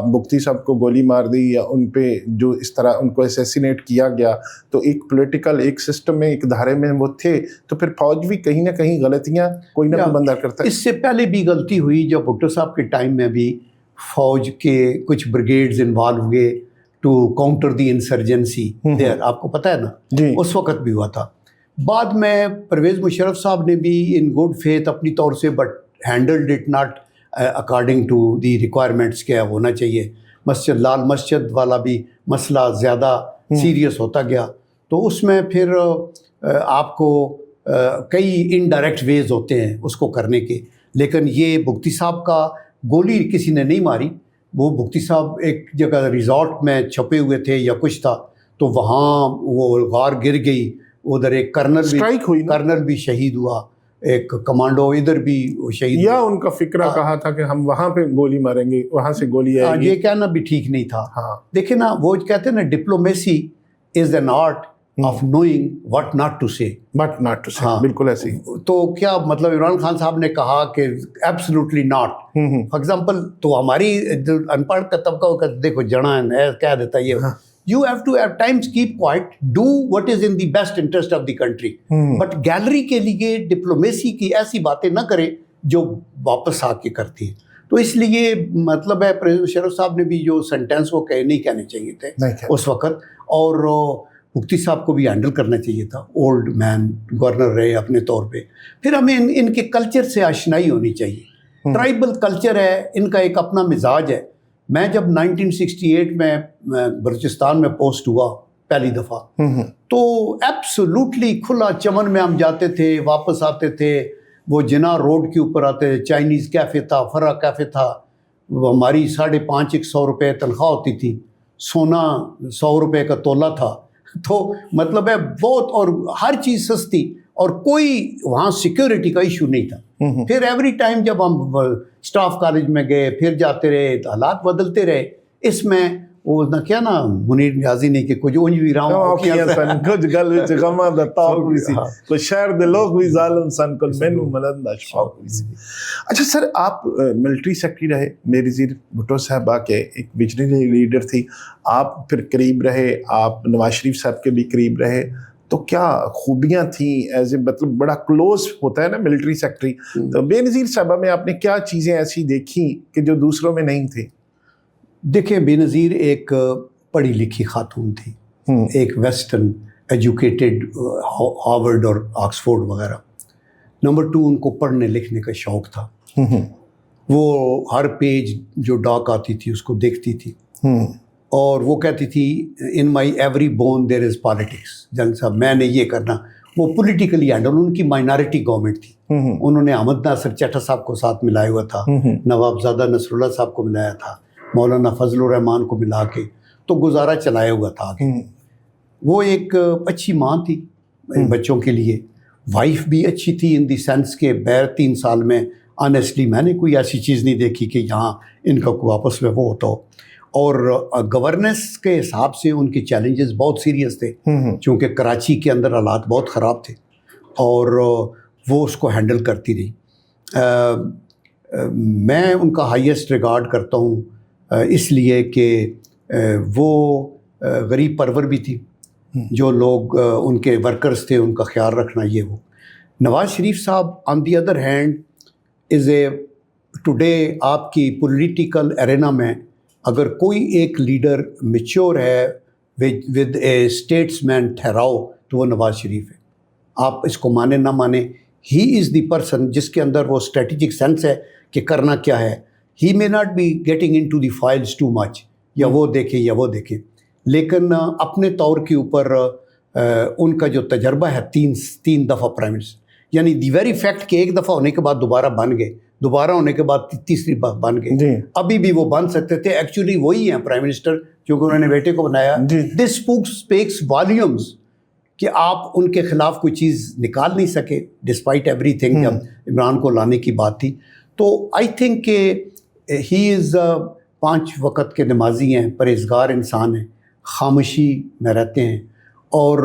مفتی صاحب کو گولی مار دی یا ان پہ جو اس طرح ان کو اسیسینیٹ کیا گیا؟ تو ایک پولیٹیکل ایک سسٹم میں ایک دھارے میں وہ تھے، تو پھر فوج بھی کہیں نہ کہیں غلطیاں کوئی نہ کوئی بندہ کرتا ہے. اس سے پہلے بھی غلطی ہوئی جب بھٹو صاحب کے ٹائم میں بھی فوج کے کچھ بریگیڈز انوالو ہوئے ٹو کاؤنٹر دی انسرجنسی دیر، آپ کو پتہ ہے نا جی. اس وقت بھی ہوا تھا. بعد میں پرویز مشرف صاحب نے بھی ان گڈ فیتھ اپنی طور سے but handled it not according to the requirements کیا ہونا چاہیے. مسجد لال مسجد والا بھی مسئلہ زیادہ سیریس ہوتا گیا، تو اس میں پھر آپ کو کئی انڈائریکٹ ویز ہوتے ہیں اس کو کرنے کے. لیکن یہ بگٹی صاحب کا گولی کسی نے نہیں ماری، وہ بگٹی صاحب ایک جگہ ریزورٹ میں چھپے ہوئے تھے یا کچھ تھا، تو وہاں وہ غار گر گئی، ادھر ایک کرنل بھی شہید ہوا، ایک کمانڈو ادھر بھی شہید یا ان کا فکرہ کہا تھا کہ ہم وہاں پہ گولی ماریں گے، وہاں سے گولی آئے گی. یہ کہنا بھی ٹھیک نہیں تھا. دیکھیں نا، وہ کہتے ہیں نا diplomacy is an art of knowing what not to say. بالکل ایسے ہی. تو کیا مطلب عمران خان صاحب نے کہا کہ ایبسلیوٹلی ناٹ، فار ایگزامپل، تو ہماری ان پڑھ کا طبقہ کا دیکھو جڑا ہے کہہ دیتا ہے یہ you have to at times keep quiet, do what is in the best interest of the country. But gallery کے لیے ڈپلومیسی کی ایسی باتیں نہ کریں جو واپس آ کے کرتی ہیں. تو اس لیے مطلب ہے پرویز مشرف صاحب نے بھی جو سینٹینس وہ نہیں کہنے چاہیے تھے اس وقت، اور مفتی صاحب کو بھی ہینڈل کرنا چاہیے تھا. اولڈ مین گورنر رہے اپنے طور پہ. پھر ہمیں ان کے کلچر سے آشنائی ہونی چاہیے. ٹرائبل کلچر ہے ان کا، ایک اپنا مزاج ہے. میں جب 1968 میں بلوچستان میں پوسٹ ہوا پہلی دفعہ، تو ایبسولوٹلی کھلا چمن میں ہم جاتے تھے، واپس آتے تھے، وہ جناح روڈ کے اوپر آتے تھے، چائنیز کیفے تھا، فرا کیفے تھا، ہماری 550 روپے تنخواہ ہوتی تھی، سونا 100 روپے کا تولہ تھا. تو مطلب ہے بہت، اور ہر چیز سستی، اور کوئی وہاں سیکیورٹی کا ایشو نہیں تھا. پھر ایوری ٹائم جب ہم اسٹاف کالج میں گئے، پھر جاتے رہے، حالات بدلتے رہے. اس میں وہ نہ کیا نا منیر نیازی نے کہ کچھ اونج بھی راؤں کچھ گل وچ غماں دا تاؤ ہوئی سی، کوئی شہر دے لوگ بھی ظالم سن کل مینوں ملن دا شوق ہوئی سی. اچھا سر، آپ ملٹری سیکٹری رہے، بے نظیر بھٹو صاحبہ کے ایک ویژنری لیڈر تھی، آپ پھر قریب رہے، آپ نواز شریف صاحب کے بھی قریب رہے. تو کیا خوبیاں تھیں ایز اے، مطلب بڑا کلوز ہوتا ہے نا ملٹری سیکٹری، تو بے نظیر صاحبہ میں آپ نے کیا چیزیں ایسی دیکھیں کہ جو دوسروں میں نہیں تھیں؟ دیکھیں، بے نظیر ایک پڑھی لکھی خاتون تھی، ایک ویسٹرن ایجوکیٹڈ، ہارورڈ اور آکسفورڈ وغیرہ. نمبر 2، ان کو پڑھنے لکھنے کا شوق تھا. وہ ہر پیج جو ڈاک آتی تھی اس کو دیکھتی تھی، اور وہ کہتی تھی in my every bone there is politics. جنگ صاحب میں نے یہ کرنا، وہ پولیٹیکلی ہینڈل. ان کی مائنارٹی گورنمنٹ تھی، انہوں نے احمد ناصر چٹھا صاحب کو ساتھ ملایا ہوا تھا، نواب زادہ نصر اللہ صاحب کو ملایا تھا، مولانا فضل الرحمان کو ملا کے تو گزارا چلایا ہوا تھا آگے. وہ ایک اچھی ماں تھی بچوں کے لیے. وائف بھی اچھی تھی ان دی سینس کہ 3 سال میں آنیسٹلی میں نے کوئی ایسی چیز نہیں دیکھی کہ یہاں ان کا کوئی آپس میں وہ ہوتا ہو. اور گورننس کے حساب سے ان کے چیلنجز بہت سیریس تھے، چونکہ کراچی کے اندر حالات بہت خراب تھے، اور وہ اس کو ہینڈل کرتی رہی. میں ان کا ہائیسٹ ریگارڈ کرتا ہوں اس لیے کہ وہ غریب پرور بھی تھی. جو لوگ ان کے ورکرز تھے ان کا خیال رکھنا، یہ وہ. نواز شریف صاحب on the other hand is a today آپ کی پولیٹیکل ارینا میں اگر کوئی ایک لیڈر میچور ہے ود اے اسٹیٹس مین ٹھہراؤ تو وہ نواز شریف ہے. آپ اس کو مانیں نہ مانیں، ہی از دی پرسن جس کے اندر وہ اسٹریٹجک سینس ہے کہ کرنا کیا ہے. He may not be getting into the files too much, یا وہ دیکھے یا وہ دیکھے، لیکن اپنے طور کے اوپر ان کا جو تجربہ ہے 3 دفعہ پرائم منسٹر، یعنی دی ویری فیکٹ کہ ایک دفعہ ہونے کے بعد دوبارہ بن گئے، دوبارہ ہونے کے بعد تیسری بار بن گئے. ابھی بھی وہ بن سکتے تھے. ایکچولی وہی ہیں پرائم منسٹر کیونکہ انہوں نے بیٹے کو بنایا. دس اسپیکس والیومز کہ آپ ان کے خلاف کوئی چیز نکال نہیں سکے ڈسپائٹ ایوری تھنگ. جب عمران کو لانے کی بات تھی تو آئی تھنک کہ ہی از 5 وقت کے نمازی ہیں، پرہیزگار انسان ہیں، خاموشی میں رہتے ہیں، اور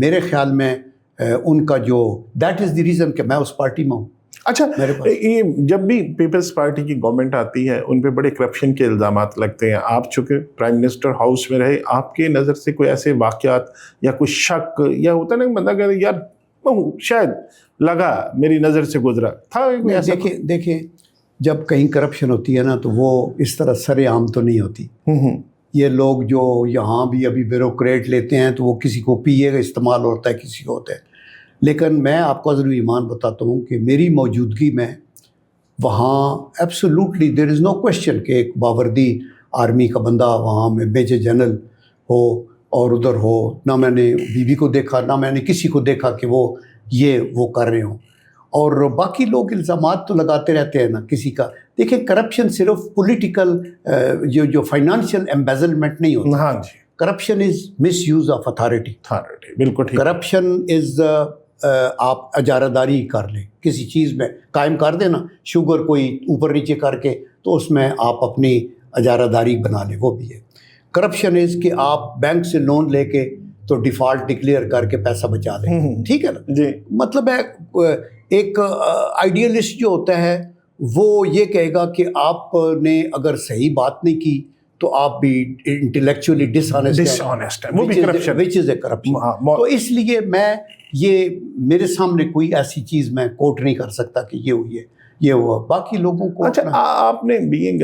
میرے خیال میں ان کا جو دیٹ از دی ریزن کہ میں اس پارٹی میں ہوں. اچھا, یہ جب بھی پیپلز پارٹی کی گورنمنٹ آتی ہے ان پہ بڑے کرپشن کے الزامات لگتے ہیں. آپ چونکہ پرائم منسٹر ہاؤس میں رہے, آپ کے نظر سے کوئی ایسے واقعات یا کوئی شک یا ہوتا نا بندہ کہتا ہے یار شاید لگا میری نظر سے گزرا تھا؟ دیکھیں جب کہیں کرپشن ہوتی ہے نا تو وہ اس طرح سر عام تو نہیں ہوتی. یہ لوگ جو یہاں بھی ابھی بیوروکریٹ لیتے ہیں تو وہ کسی کو پیے کا استعمال ہوتا ہے, کسی کو ہوتا ہے. لیکن میں آپ کو عزر ایمان بتاتا ہوں کہ میری موجودگی میں وہاں ایبسولوٹلی دیر از نو کوشچن کہ ایک باوردی آرمی کا بندہ وہاں میں میجر جنرل ہو اور ادھر ہو. نہ میں نے بیوی کو دیکھا, نہ میں نے کسی کو دیکھا کہ وہ کر رہے ہوں. اور باقی لوگ الزامات تو لگاتے رہتے ہیں نا کسی کا. دیکھیں کرپشن صرف پولیٹیکل جو فائنانشیل ایمبیزلمنٹ نہیں ہوتا. ہاں جی, corruption is misuse of authority. بالکل ٹھیک. کرپشن از آپ اجارہ داری کر لیں, کسی چیز میں قائم کر دیں نا, شوگر کوئی اوپر نیچے کر کے تو اس میں آپ اپنی اجارہ داری بنا لیں, وہ بھی ہے. کرپشن از کہ آپ بینک سے لون لے کے تو ڈیفالٹ ڈکلیئر کر کے پیسہ بچا لیں. ٹھیک ہے نا جی. مطلب ہے ایک آئیڈیلسٹ جو ہوتا ہے وہ یہ کہے گا کہ آپ نے اگر صحیح بات نہیں کی تو آپ بھی انٹلیکچولی ڈس آنیسٹ ہیں, وچ از اے کرپشن. تو اس لیے میں یہ میرے سامنے کوئی ایسی چیز میں کوٹ نہیں کر سکتا کہ یہ ہوئی ہے یہ ہوا. باقی لوگوں کو اچھا, آپ نے بینگ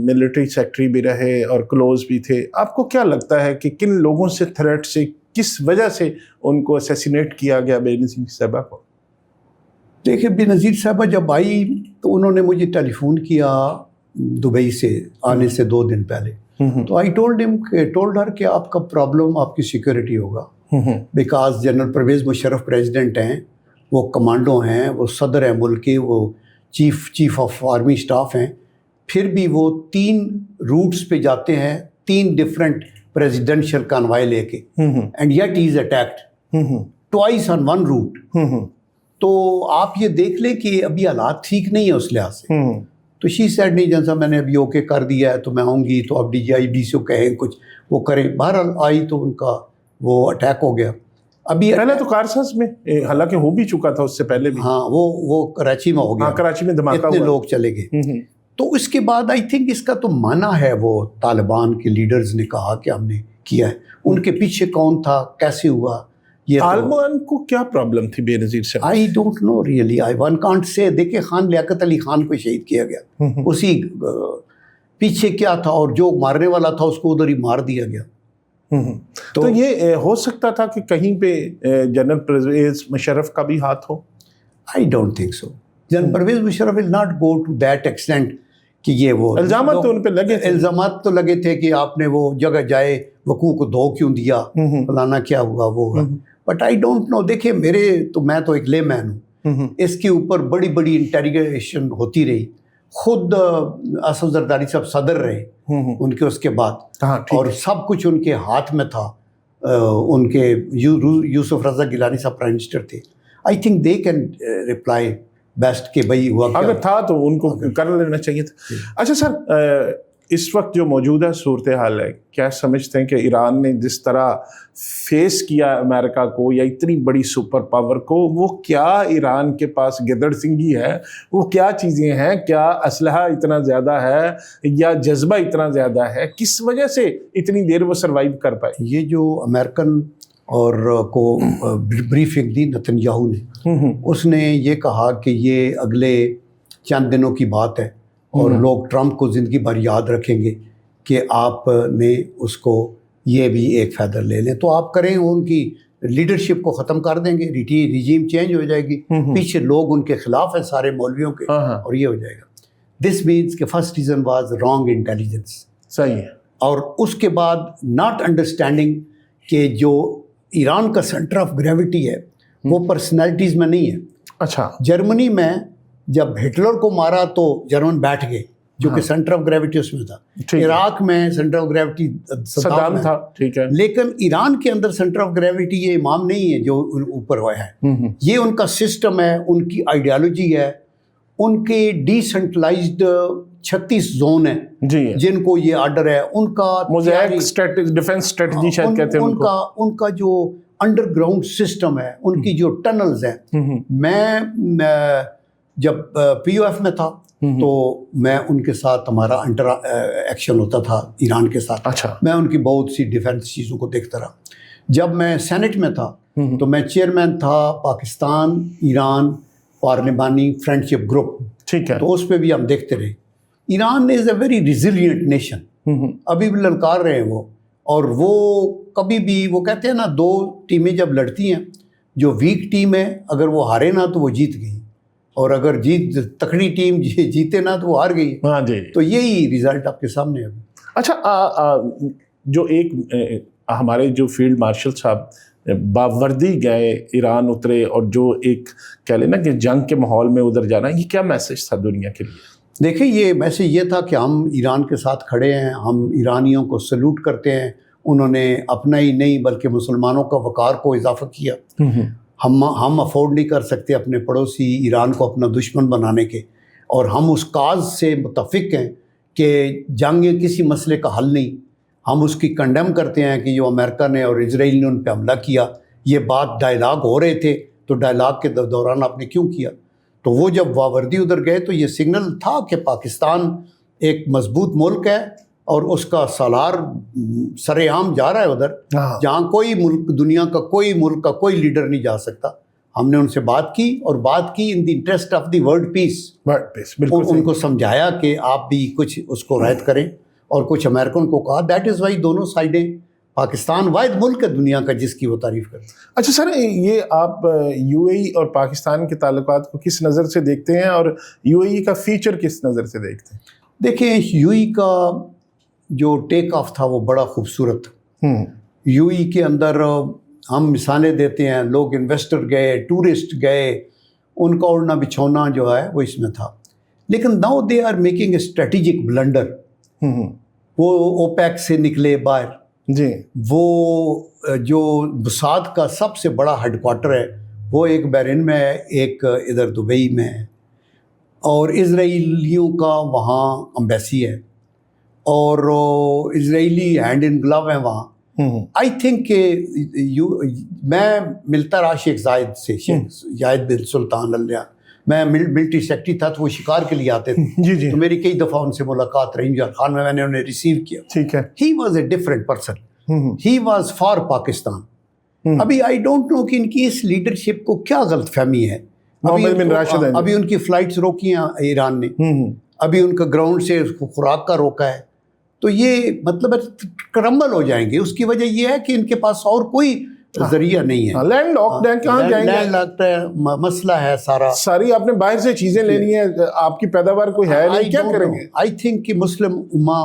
ملٹری سیکٹری بھی رہے اور کلوز بھی تھے, آپ کو کیا لگتا ہے کہ کن لوگوں سے تھریٹ سے کس وجہ سے ان کو اسیسینیٹ کیا گیا بے نظیر صاحبہ کو؟ دیکھیں بے نظیر صاحبہ جب آئی تو انہوں نے مجھے ٹیلی فون کیا دبئی سے آنے سے 2 دن پہلے. تو آئی ٹولڈ ہر کہ آپ کا پرابلم آپ کی سیکورٹی ہوگا, because general Pervez Musharraf president ہیں, وہ کمانڈو ہیں, وہ صدر ہیں ملک کے, وہ چیف آف آرمی اسٹاف ہیں. پھر بھی وہ 3 روٹس پہ جاتے ہیں, 3 ڈفرینٹ پریزیڈنشل کانوائے لے کے, and yet he is attacked twice on 1 route. تو آپ یہ دیکھ لیں کہ ابھی حالات ٹھیک نہیں ہے اس لحاظ سے. تو شی سیڈ نہیں جیسا میں نے ابھی اوکے کر دیا ہے تو میں آؤں گی, تو اب ڈی جی آئی بی سے کہیں کچھ وہ کریں. بہرحال آئی تو ان کا وہ اٹیک ہو گیا. ابھی پہلے تو کارسنس میں حالانکہ ہو بھی چکا تھا اس سے پہلے بھی. ہاں وہ کراچی میں ہو گیا, کراچی میں دھماکہ اتنے لوگ چلے گئے. تو اس کے بعد آئی تھنک اس کا تو مانا ہے, وہ طالبان کے لیڈرز نے کہا کہ ہم نے کیا ہے. ان کے پیچھے کون تھا, کیسے ہوا, یہ طالبان کو کیا پرابلم تھی بے نظیر سے؟ I don't know really, I one can't say. دیکھیں خان لیاقت علی خان کو شہید کیا گیا, اسی پیچھے کیا تھا, اور جو مارنے والا تھا اس کو ادھر ہی مار دیا گیا. تو یہ ہو سکتا تھا کہ کہیں پہ جنرل پرویز مشرف کا بھی ہاتھ ہو؟ I don't think so. General Pervez Musharraf will not go to that extent کہ یہ وہ الزامات تو ان پہ لگے تھے. الزامات تو لگے تھے کہ آپ نے وہ جگہ جائے وقوع کو دھو کیوں دیا, فلانا کیا ہوا وہ ہوا. But I don't know. دیکھیں میں تو ایک لے مین ہوں, اس کے اوپر بڑی بڑی انٹیریگیشن ہوتی رہی. خود اسد زرداری صاحب صدر رہے ان کے اس کے بعد, اور سب کچھ ان کے ہاتھ میں تھا. ان کے یوسف رضا گیلانی صاحب پرائم منسٹر تھے. I think they can reply best کہ بھائی ہوا کیا. اگر تھا تو ان کو کر لینا چاہیے تھا. اچھا سر, اس وقت جو موجودہ صورتحال ہے, کیا سمجھتے ہیں کہ ایران نے جس طرح فیس کیا امریکہ کو یا اتنی بڑی سپر پاور کو, وہ کیا ایران کے پاس گدڑ سنگھی ہے, وہ کیا چیزیں ہیں, کیا اسلحہ اتنا زیادہ ہے یا جذبہ اتنا زیادہ ہے, کس وجہ سے اتنی دیر وہ سروائیو کر پائے؟ یہ جو امریکن اور کو بریفنگ دی نتن یاہو نے, اس نے یہ کہا کہ یہ اگلے چند دنوں کی بات ہے اور لوگ ٹرمپ کو زندگی بھر یاد رکھیں گے کہ آپ نے اس کو یہ بھی ایک فیدر لے لیں. تو آپ کریں, ان کی لیڈرشپ کو ختم کر دیں گے, ریجیم چینج ہو جائے گی, پیچھے لوگ ان کے خلاف ہیں سارے مولویوں کے, اور یہ ہو جائے گا. دس مینس کہ first reason was wrong intelligence. صحیح ہے. اور اس کے بعد ناٹ انڈرسٹینڈنگ کہ جو ایران کا سینٹر آف گریوٹی ہے وہ پرسنالٹیز میں نہیں ہے. اچھا, جرمنی میں جب ہٹلر کو مارا تو جرمن بیٹھ گئے, جو کہ سینٹر آف گریوٹی اس میں تھا. عراق میں سینٹر آف گریوٹی صدام تھا, ٹھیک ہے. لیکن ایران کے اندر سینٹر آف گریوٹی یہ امام نہیں ہے جو اوپر ہوا ہے, یہ ان کا سسٹم ہے, ان کی آئیڈیالوجی ہے, ان کے ڈی سینٹرلائزڈ 36 زون ہیں جن کو یہ آرڈر ہے. ان کا ڈیفنس اسٹریٹجی شاید کہتے ہیں ان کا جو انڈر گراؤنڈ سسٹم ہے, ان کی جو ٹنلز ہیں. میں جب پی او ایف میں تھا تو میں ان کے ساتھ ہمارا انٹر ایکشن ہوتا تھا ایران کے ساتھ. اچھا. میں ان کی بہت سی ڈیفینس چیزوں کو دیکھتا رہا. جب میں سینٹ میں تھا تو میں چیئرمین تھا پاکستان ایران پارلیمانی فرینڈشپ گروپ. ٹھیک ہے. تو اس پہ بھی ہم دیکھتے رہے. Iran is a very resilient nation. ابھی بھی للکار رہے ہیں وہ, اور وہ کبھی بھی وہ کہتے ہیں نا, دو ٹیمیں جب لڑتی ہیں, جو ویک ٹیم ہے اگر وہ ہارے نا تو وہ جیت گئی, اور اگر تکڑی ٹیم جیتے نا تو وہ ہار گئی. ہاں جی. تو یہی رزلٹ آپ کے سامنے ہے. اچھا, جو ایک ہمارے جو فیلڈ مارشل صاحب باوردی گئے, ایران اترے, اور جو ایک کہہ لینا کہ جنگ کے ماحول میں ادھر جانا, یہ کیا میسج تھا دنیا کے لیے؟ دیکھیں, یہ میسج یہ تھا کہ ہم ایران کے ساتھ کھڑے ہیں, ہم ایرانیوں کو سلوٹ کرتے ہیں. انہوں نے اپنا ہی نہیں بلکہ مسلمانوں کا وقار کو اضافہ کیا. ہم افورڈ نہیں کر سکتے اپنے پڑوسی ایران کو اپنا دشمن بنانے کے, اور ہم اس کاز سے متفق ہیں کہ جنگ کسی مسئلے کا حل نہیں. ہم اس کی کنڈیم کرتے ہیں کہ جو امریکہ نے اور اسرائیل نے ان پہ حملہ کیا, یہ بات ڈائلاگ ہو رہے تھے تو ڈائلاگ کے دوران آپ نے کیوں کیا؟ تو وہ جب باوردی ادھر گئے تو یہ سگنل تھا کہ پاکستان ایک مضبوط ملک ہے اور اس کا سالار سر عام جا رہا ہے ادھر, جہاں کوئی ملک, دنیا کا کوئی ملک کا کوئی لیڈر نہیں جا سکتا. ہم نے ان سے بات کی, اور بات کی in the interest of the world peace. ان کو سمجھایا کہ آپ بھی کچھ اس کو رعایت کریں, اور کچھ امریکن کو کہا. دیٹ از وائی دونوں سائڈیں, پاکستان واحد ملک ہے دنیا کا جس کی وہ تعریف کرتے ہیں. اچھا سر, یہ آپ یو اے ای اور پاکستان کے تعلقات کو کس نظر سے دیکھتے ہیں, اور یو اے ای کا فیچر کس نظر سے دیکھتے ہیں؟ دیکھیں, یو اے ای کا جو ٹیک آف تھا وہ بڑا خوبصورت تھا. یو اے ای کے اندر ہم مثالیں دیتے ہیں, لوگ انویسٹر گئے, ٹورسٹ گئے, ان کا اڑنا بچھونا جو ہے وہ اس میں تھا. لیکن now they are making a strategic blunder. وہ اوپیک سے نکلے باہر جی. وہ جو بساط کا سب سے بڑا ہیڈ کوارٹر ہے وہ ایک بحرین میں ہے, ایک ادھر دبئی میں ہے, اور اسرائیلیوں کا وہاں امبیسی ہے, اور اسرائیلی ہینڈ ان گلو ہیں وہاں. آئی تھنک کہ میں ملتا رہا شیخ زائد سے, شیخ زائد بن سلطان اللہ. میں ملٹری سیکٹری تھا تو وہ شکار کے لیے آتے تھے, تو میری کئی دفعہ ان سے ملاقات رہی. خان میں نے انہیں ریسیو کیا. ٹھیک ہے. He was a different person, he was for Pakistan. ابھی آئی ڈونٹ نو کہ ان کی اس لیڈرشپ کو کیا غلط فہمی ہے. ابھی ان کی فلائٹس روکی ہیں ایران نے, ابھی ان کا گراؤنڈ سے خوراک کا روکا ہے. تو یہ مطلب کرمبل ہو جائیں گے. اس کی وجہ یہ ہے کہ ان کے پاس اور کوئی ذریعہ نہیں ہے. لینڈ لاکڈ ہے, کہاں جائیں گے؟ لینڈ لاکڈ ہے, مسئلہ ہے ساری آپ نے باہر سے چیزیں لینی ہے, آپ کی پیداوار کوئی ہے نہیں, کیا کریں گے؟ آئی تھنک کہ مسلم امہ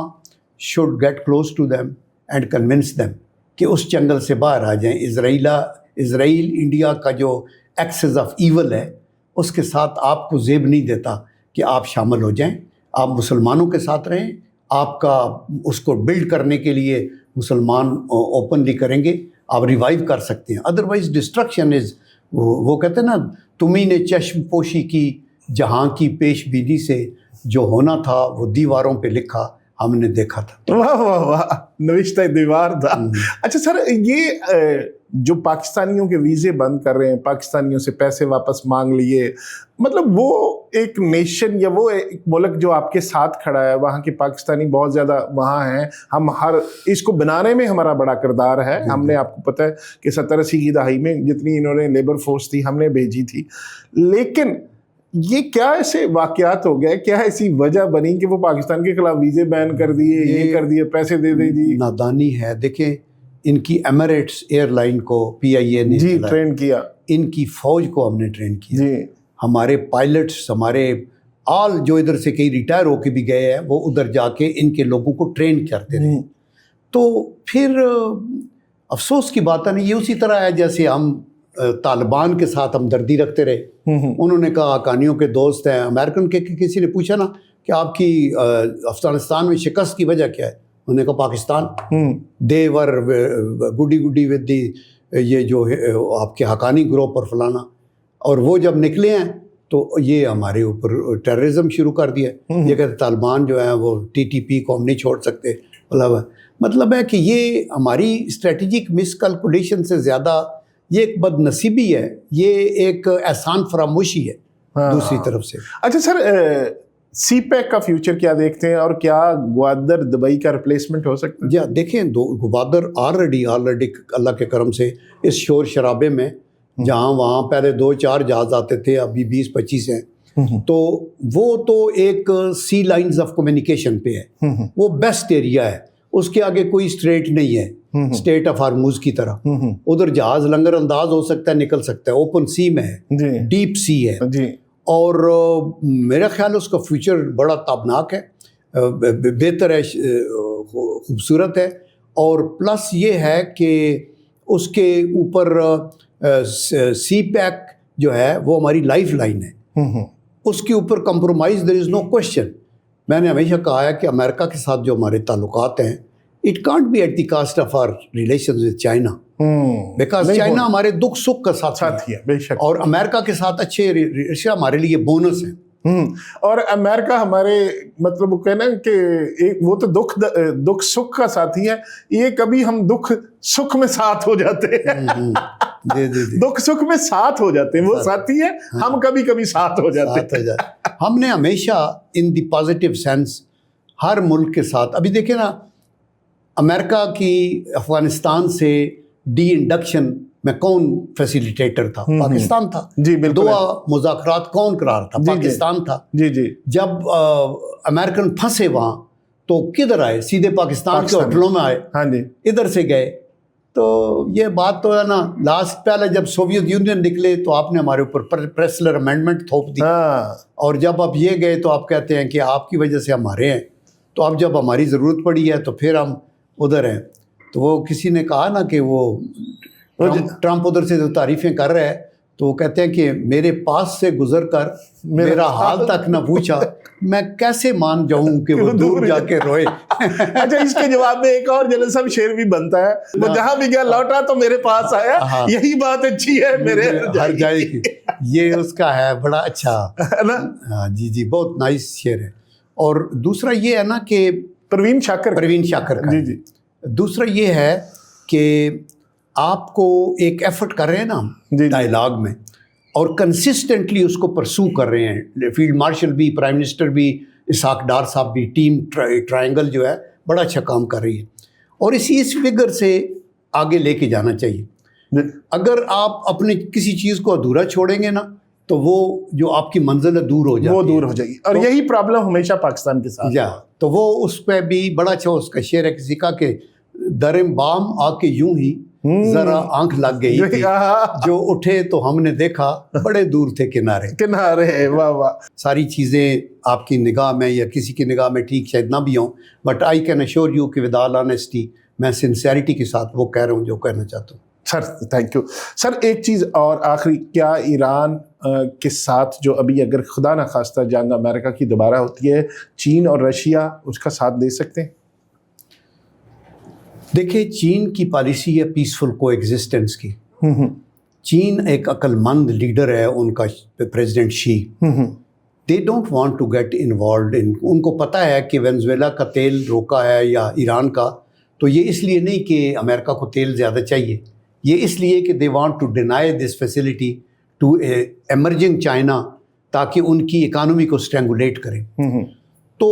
should get close to them and convince them کہ اس چنگل سے باہر آ جائیں. اسرائیل انڈیا کا جو ایکسس آف ایول ہے اس کے ساتھ آپ کو زیب نہیں دیتا کہ آپ شامل ہو جائیں. آپ مسلمانوں کے ساتھ رہیں, آپ کا اس کو بلڈ کرنے کے لیے مسلمان اوپنلی کریں گے, آپ ریوائیو کر سکتے ہیں. ادروائز ڈسٹرکشن از, وہ کہتے ہیں نا, تمہیں نے چشم پوشی کی جہاں کی پیش بینی سے, جو ہونا تھا وہ دیواروں پہ لکھا ہم نے دیکھا تھا. واہ واہ واہ, نوشتہ دیوار تھا. اچھا سر, یہ جو پاکستانیوں کے ویزے بند کر رہے ہیں, پاکستانیوں سے پیسے واپس مانگ لیے, مطلب وہ ایک نیشن یا وہ ایک ملک جو آپ کے ساتھ کھڑا ہے, وہاں کے پاکستانی بہت زیادہ وہاں ہیں, ہم ہر اس کو بنانے میں ہمارا بڑا کردار ہے. ہم نے, آپ کو پتہ ہے کہ 70-80 کی دہائی میں جتنی انہوں نے لیبر فورس تھی ہم نے بھیجی تھی. لیکن یہ کیا ایسے واقعات ہو گئے, کیا ایسی وجہ بنی کہ وہ پاکستان کے خلاف ویزے بین کر دیے, یہ کر دیے, پیسے دے دے جی؟ نادانی ہے. دیکھیں, ان کی ایمریٹس ایئر لائن کو پی آئی اے نے ٹرین کیا, ان کی فوج کو ہم نے ٹرین کیا جی. ہمارے پائلٹس, ہمارے آل جو ادھر سے کئی ریٹائر ہو کے بھی گئے ہیں, وہ ادھر جا کے ان کے لوگوں کو ٹرین کرتے رہے. تو پھر افسوس کی بات ہے, یہ اسی طرح ہے جیسے ہم طالبان کے ساتھ ہمدردی رکھتے رہے. انہوں نے کہا حقانیوں کے دوست ہیں. امریکن کے کسی نے پوچھا نا کہ آپ کی افغانستان میں شکست کی وجہ کیا ہے, انہوں نے کہا پاکستان. دے ور گڈی ود دی, یہ جو آپ کے حقانی گروپ اور فلانا, اور وہ جب نکلے ہیں تو یہ ہمارے اوپر ٹیررزم شروع کر دیا. یہ کہتے طالبان جو ہیں وہ ٹی ٹی پی کو ہم نہیں چھوڑ سکتے. مطلب ہے کہ یہ ہماری اسٹریٹجک مس کیلکولیشن سے زیادہ یہ ایک بد نصیبی ہے، یہ ایک احسان فراموشی ہے دوسری طرف سے۔ اچھا سر، سی پیک کا فیوچر کیا دیکھتے ہیں، اور کیا گوادر دبئی کا ریپلیسمنٹ ہو سکتا ہے؟ جی دیکھیں، گوادر آلریڈی اللہ کے کرم سے اس شور شرابے میں، جہاں وہاں پہلے 2-4 جہاز آتے تھے، ابھی 20-25 ہیں، تو وہ تو ایک سی لائنز آف کمیونیکیشن پہ ہے، وہ بیسٹ ایریا ہے، اس کے آگے کوئی اسٹریٹ نہیں ہے، اسٹیٹ آف ہارموز کی طرح، ادھر جہاز لنگر انداز ہو سکتا ہے، نکل سکتا ہے، اوپن سی میں ہے، ڈیپ سی ہے، اور میرا خیال اس کا فیوچر بڑا تابناک ہے، بہتر ہے، خوبصورت ہے، اور پلس یہ ہے کہ اس کے اوپر سی پیک جو ہے وہ ہماری لائف لائن ہے، اس کے اوپر کمپرومائز دیر از نو کوشچن۔ میں نے ہمیشہ کہا ہے کہ امریکہ کے ساتھ جو ہمارے تعلقات ہیں، it can't be at the cost of our relations with China, because China ہمارے دکھ سکھ کا ساتھی ہے، بے شک، اور امریکہ کے ساتھ اچھے رشتے ہمارے لیے بونس ہیں۔ اور امریکہ ہمارے مطلب وہ کہنا کہ وہ تو دکھ سکھ کا ساتھی ہے، یہ کبھی ہم دکھ سکھ میں ساتھ ہو جاتے ہیں، دکھ سکھ میں ساتھ ہو جاتے ہیں، وہ ساتھی ہے، ہم کبھی کبھی ساتھ ہو جاتے ہیں۔ ہم نے ہمیشہ ان دی پازیٹیو سینس ہر ملک کے ساتھ، ابھی دیکھیں نا، امریکہ کی افغانستان سے ڈی انڈکشن میں کون فیسیلیٹیٹر تھا؟ پاکستان تھا۔ جی بالکل۔ دعا مذاکرات کون کرا رہا تھا؟ پاکستان تھا۔ جی جی۔ جب امریکن پھنسے وہاں تو کدھر آئے؟ سیدھے پاکستان کے ہوٹلوں میں آئے، ہاں جی، ادھر سے گئے۔ تو یہ بات تو ہے نا، لاسٹ پہلے جب سوویت یونین نکلے تو آپ نے ہمارے اوپر پریسلر امینڈمنٹ تھوپ دی، اور جب آپ یہ گئے تو آپ کہتے ہیں کہ آپ کی وجہ سے ہمارے ہیں، تو اب جب ہماری ضرورت پڑی ہے تو پھر ہم ادھر ہیں۔ تو وہ کسی نے کہا نا کہ وہ ٹرمپ ادھر سے جو تعریفیں کر رہا ہے، تو وہ کہتے ہیں کہ میرے پاس سے گزر کر میرا حال تک نہ پوچھا، میں کیسے مان جاؤں کہ وہ دور جا کے روئے۔ اچھا، اس کے جواب میں ایک اور جلال صاحب شعر بھی بنتا ہے، وہ جہاں بھی گیا لوٹا تو میرے پاس آیا، یہی بات اچھی ہے میرے ہر جائے کی، یہ اس کا ہے بڑا اچھا، جی جی، بہت نائس شعر ہے۔ اور دوسرا یہ ہے نا کہ پروین شاکر کا، جی جی، دوسرا یہ ہے کہ آپ کو ایک ایفرٹ کر رہے ہیں نا ڈائلاگ میں، اور کنسسٹنٹلی اس کو پرسو کر رہے ہیں، فیلڈ مارشل بھی، پرائم منسٹر بھی، اسحاق ڈار صاحب بھی، ٹیم ٹرائنگل جو ہے بڑا اچھا کام کر رہی ہے، اور اس فگر سے آگے لے کے جانا چاہیے۔ اگر آپ اپنے کسی چیز کو ادھورا چھوڑیں گے نا تو وہ جو آپ کی منزل ہے دور ہو جائے گی، اور یہی پرابلم ہمیشہ پاکستان کے ساتھ ہے۔ تو وہ اس پہ بھی بڑا اچھا اس کا شعر ہے کسی کا کہ درم بام آ کے یوں ہی ذرا آنکھ لگ گئی تھی، جو اٹھے تو ہم نے دیکھا بڑے دور تھے کنارے۔ واہ واہ۔ ساری چیزیں آپ کی نگاہ میں یا کسی کی نگاہ میں ٹھیک شاید نہ بھی ہوں، but I can assure you کہ ود آل آنیسٹی میں سنسیئرٹی کے ساتھ وہ کہہ رہا ہوں جو کہنا چاہتا ہوں۔ Sir thank you. سر ایک چیز اور آخری، کیا ایران کے ساتھ جو ابھی اگر خدا نہ خواستہ جنگ امریکہ کی دوبارہ ہوتی ہے، چین اور رشیا اس کا ساتھ دے سکتے ہیں؟ دیکھیں، چین کی پالیسی ہے پیسفل کو ایگزسٹنس کی۔ چین ایک عقل مند لیڈر ہے، ان کا president Xi, they don't want to get involved ان کو پتہ ہے کہ وینزویلا کا تیل روکا ہے یا ایران کا، تو یہ اس لیے نہیں کہ امریکہ کو تیل زیادہ چاہیے، یہ اس لیے کہ they want to deny this facility to emerging China, تاکہ ان کی اکانومی کو اسٹرینگولیٹ کریں۔ تو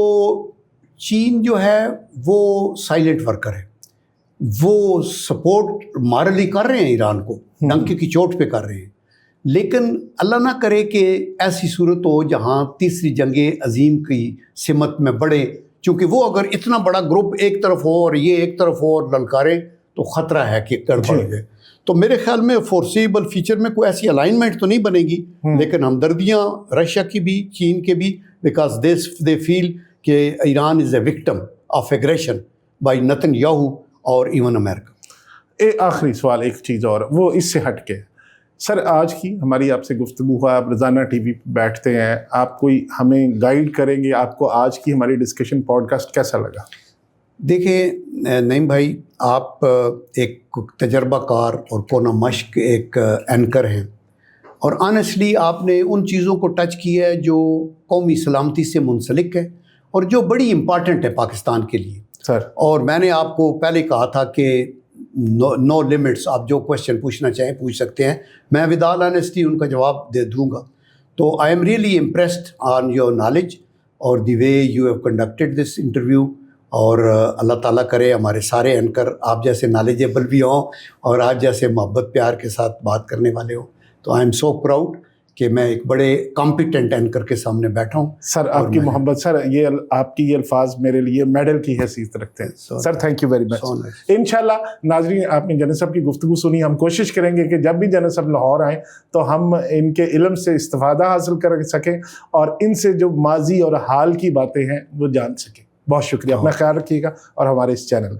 چین جو ہے وہ سائلنٹ ورکر ہے، وہ سپورٹ مارلی کر رہے ہیں ایران کو، ڈنکے کی چوٹ پہ کر رہے ہیں، لیکن اللہ نہ کرے کہ ایسی صورت ہو جہاں تیسری جنگ عظیم کی سمت میں بڑھے، چونکہ وہ اگر اتنا بڑا گروپ ایک طرف ہو اور یہ ایک طرف ہو اور للکارے تو خطرہ ہے کہ گڑبڑ ہو جائے۔ تو میرے خیال میں فورسیبل فیچر میں کوئی ایسی الائنمنٹ تو نہیں بنے گی، لیکن ہمدردیاں رشیا کی بھی، چین کے بھی، بیکاز دے فیل کہ Iran is a victim of aggression by Netanyahu اور ایون امریکہ۔ آخری سوال ایک چیز اور، وہ اس سے ہٹ کے، سر آج کی ہماری آپ سے گفتگو ہوا، آپ روزانہ ٹی وی پہ بیٹھتے ہیں، آپ کوئی ہمیں گائیڈ کریں گے، آپ کو آج کی ہماری ڈسکشن پوڈ کاسٹ کیسا لگا؟ دیکھیں نعیم بھائی، آپ ایک تجربہ کار اور کونا مشق ایک اینکر ہیں، اور آنیسٹلی آپ نے ان چیزوں کو ٹچ کیا ہے جو قومی سلامتی سے منسلک ہے اور جو بڑی امپارٹنٹ ہے پاکستان کے لیے۔ سر، اور میں نے آپ کو پہلے کہا تھا کہ نو لمٹس، آپ جو کوشچن پوچھنا چاہیں پوچھ سکتے ہیں، میں ود آل آنیسٹی ان کا جواب دے دوں گا. تو I am really impressed on your knowledge اور the way you have conducted this interview. اور اللہ تعالیٰ کرے ہمارے سارے اینکر آپ جیسے نالجیبل بھی ہوں اور آپ جیسے محبت پیار کے ساتھ بات کرنے والے ہوں. تو آئی ایم سو پراؤڈ کہ میں ایک بڑے کمپیٹنٹ اینکر کے سامنے بیٹھا ہوں. سر آپ کی محبت، سر یہ آپ کی یہ الفاظ میرے لیے میڈل کی حیثیت رکھتے ہیں. Sir thank you very much. انشاءاللہ ناظرین آپ نے جنید صاحب کی گفتگو سنی. ہم کوشش کریں گے کہ جب بھی جنید صاحب لاہور آئیں تو ہم ان کے علم سے استفادہ حاصل کر سکیں اور ان سے جو ماضی اور حال کی باتیں ہیں وہ جان سکیں. بہت شکریہ، اپنا خیال رکھیے گا اور ہمارے اس چینل کا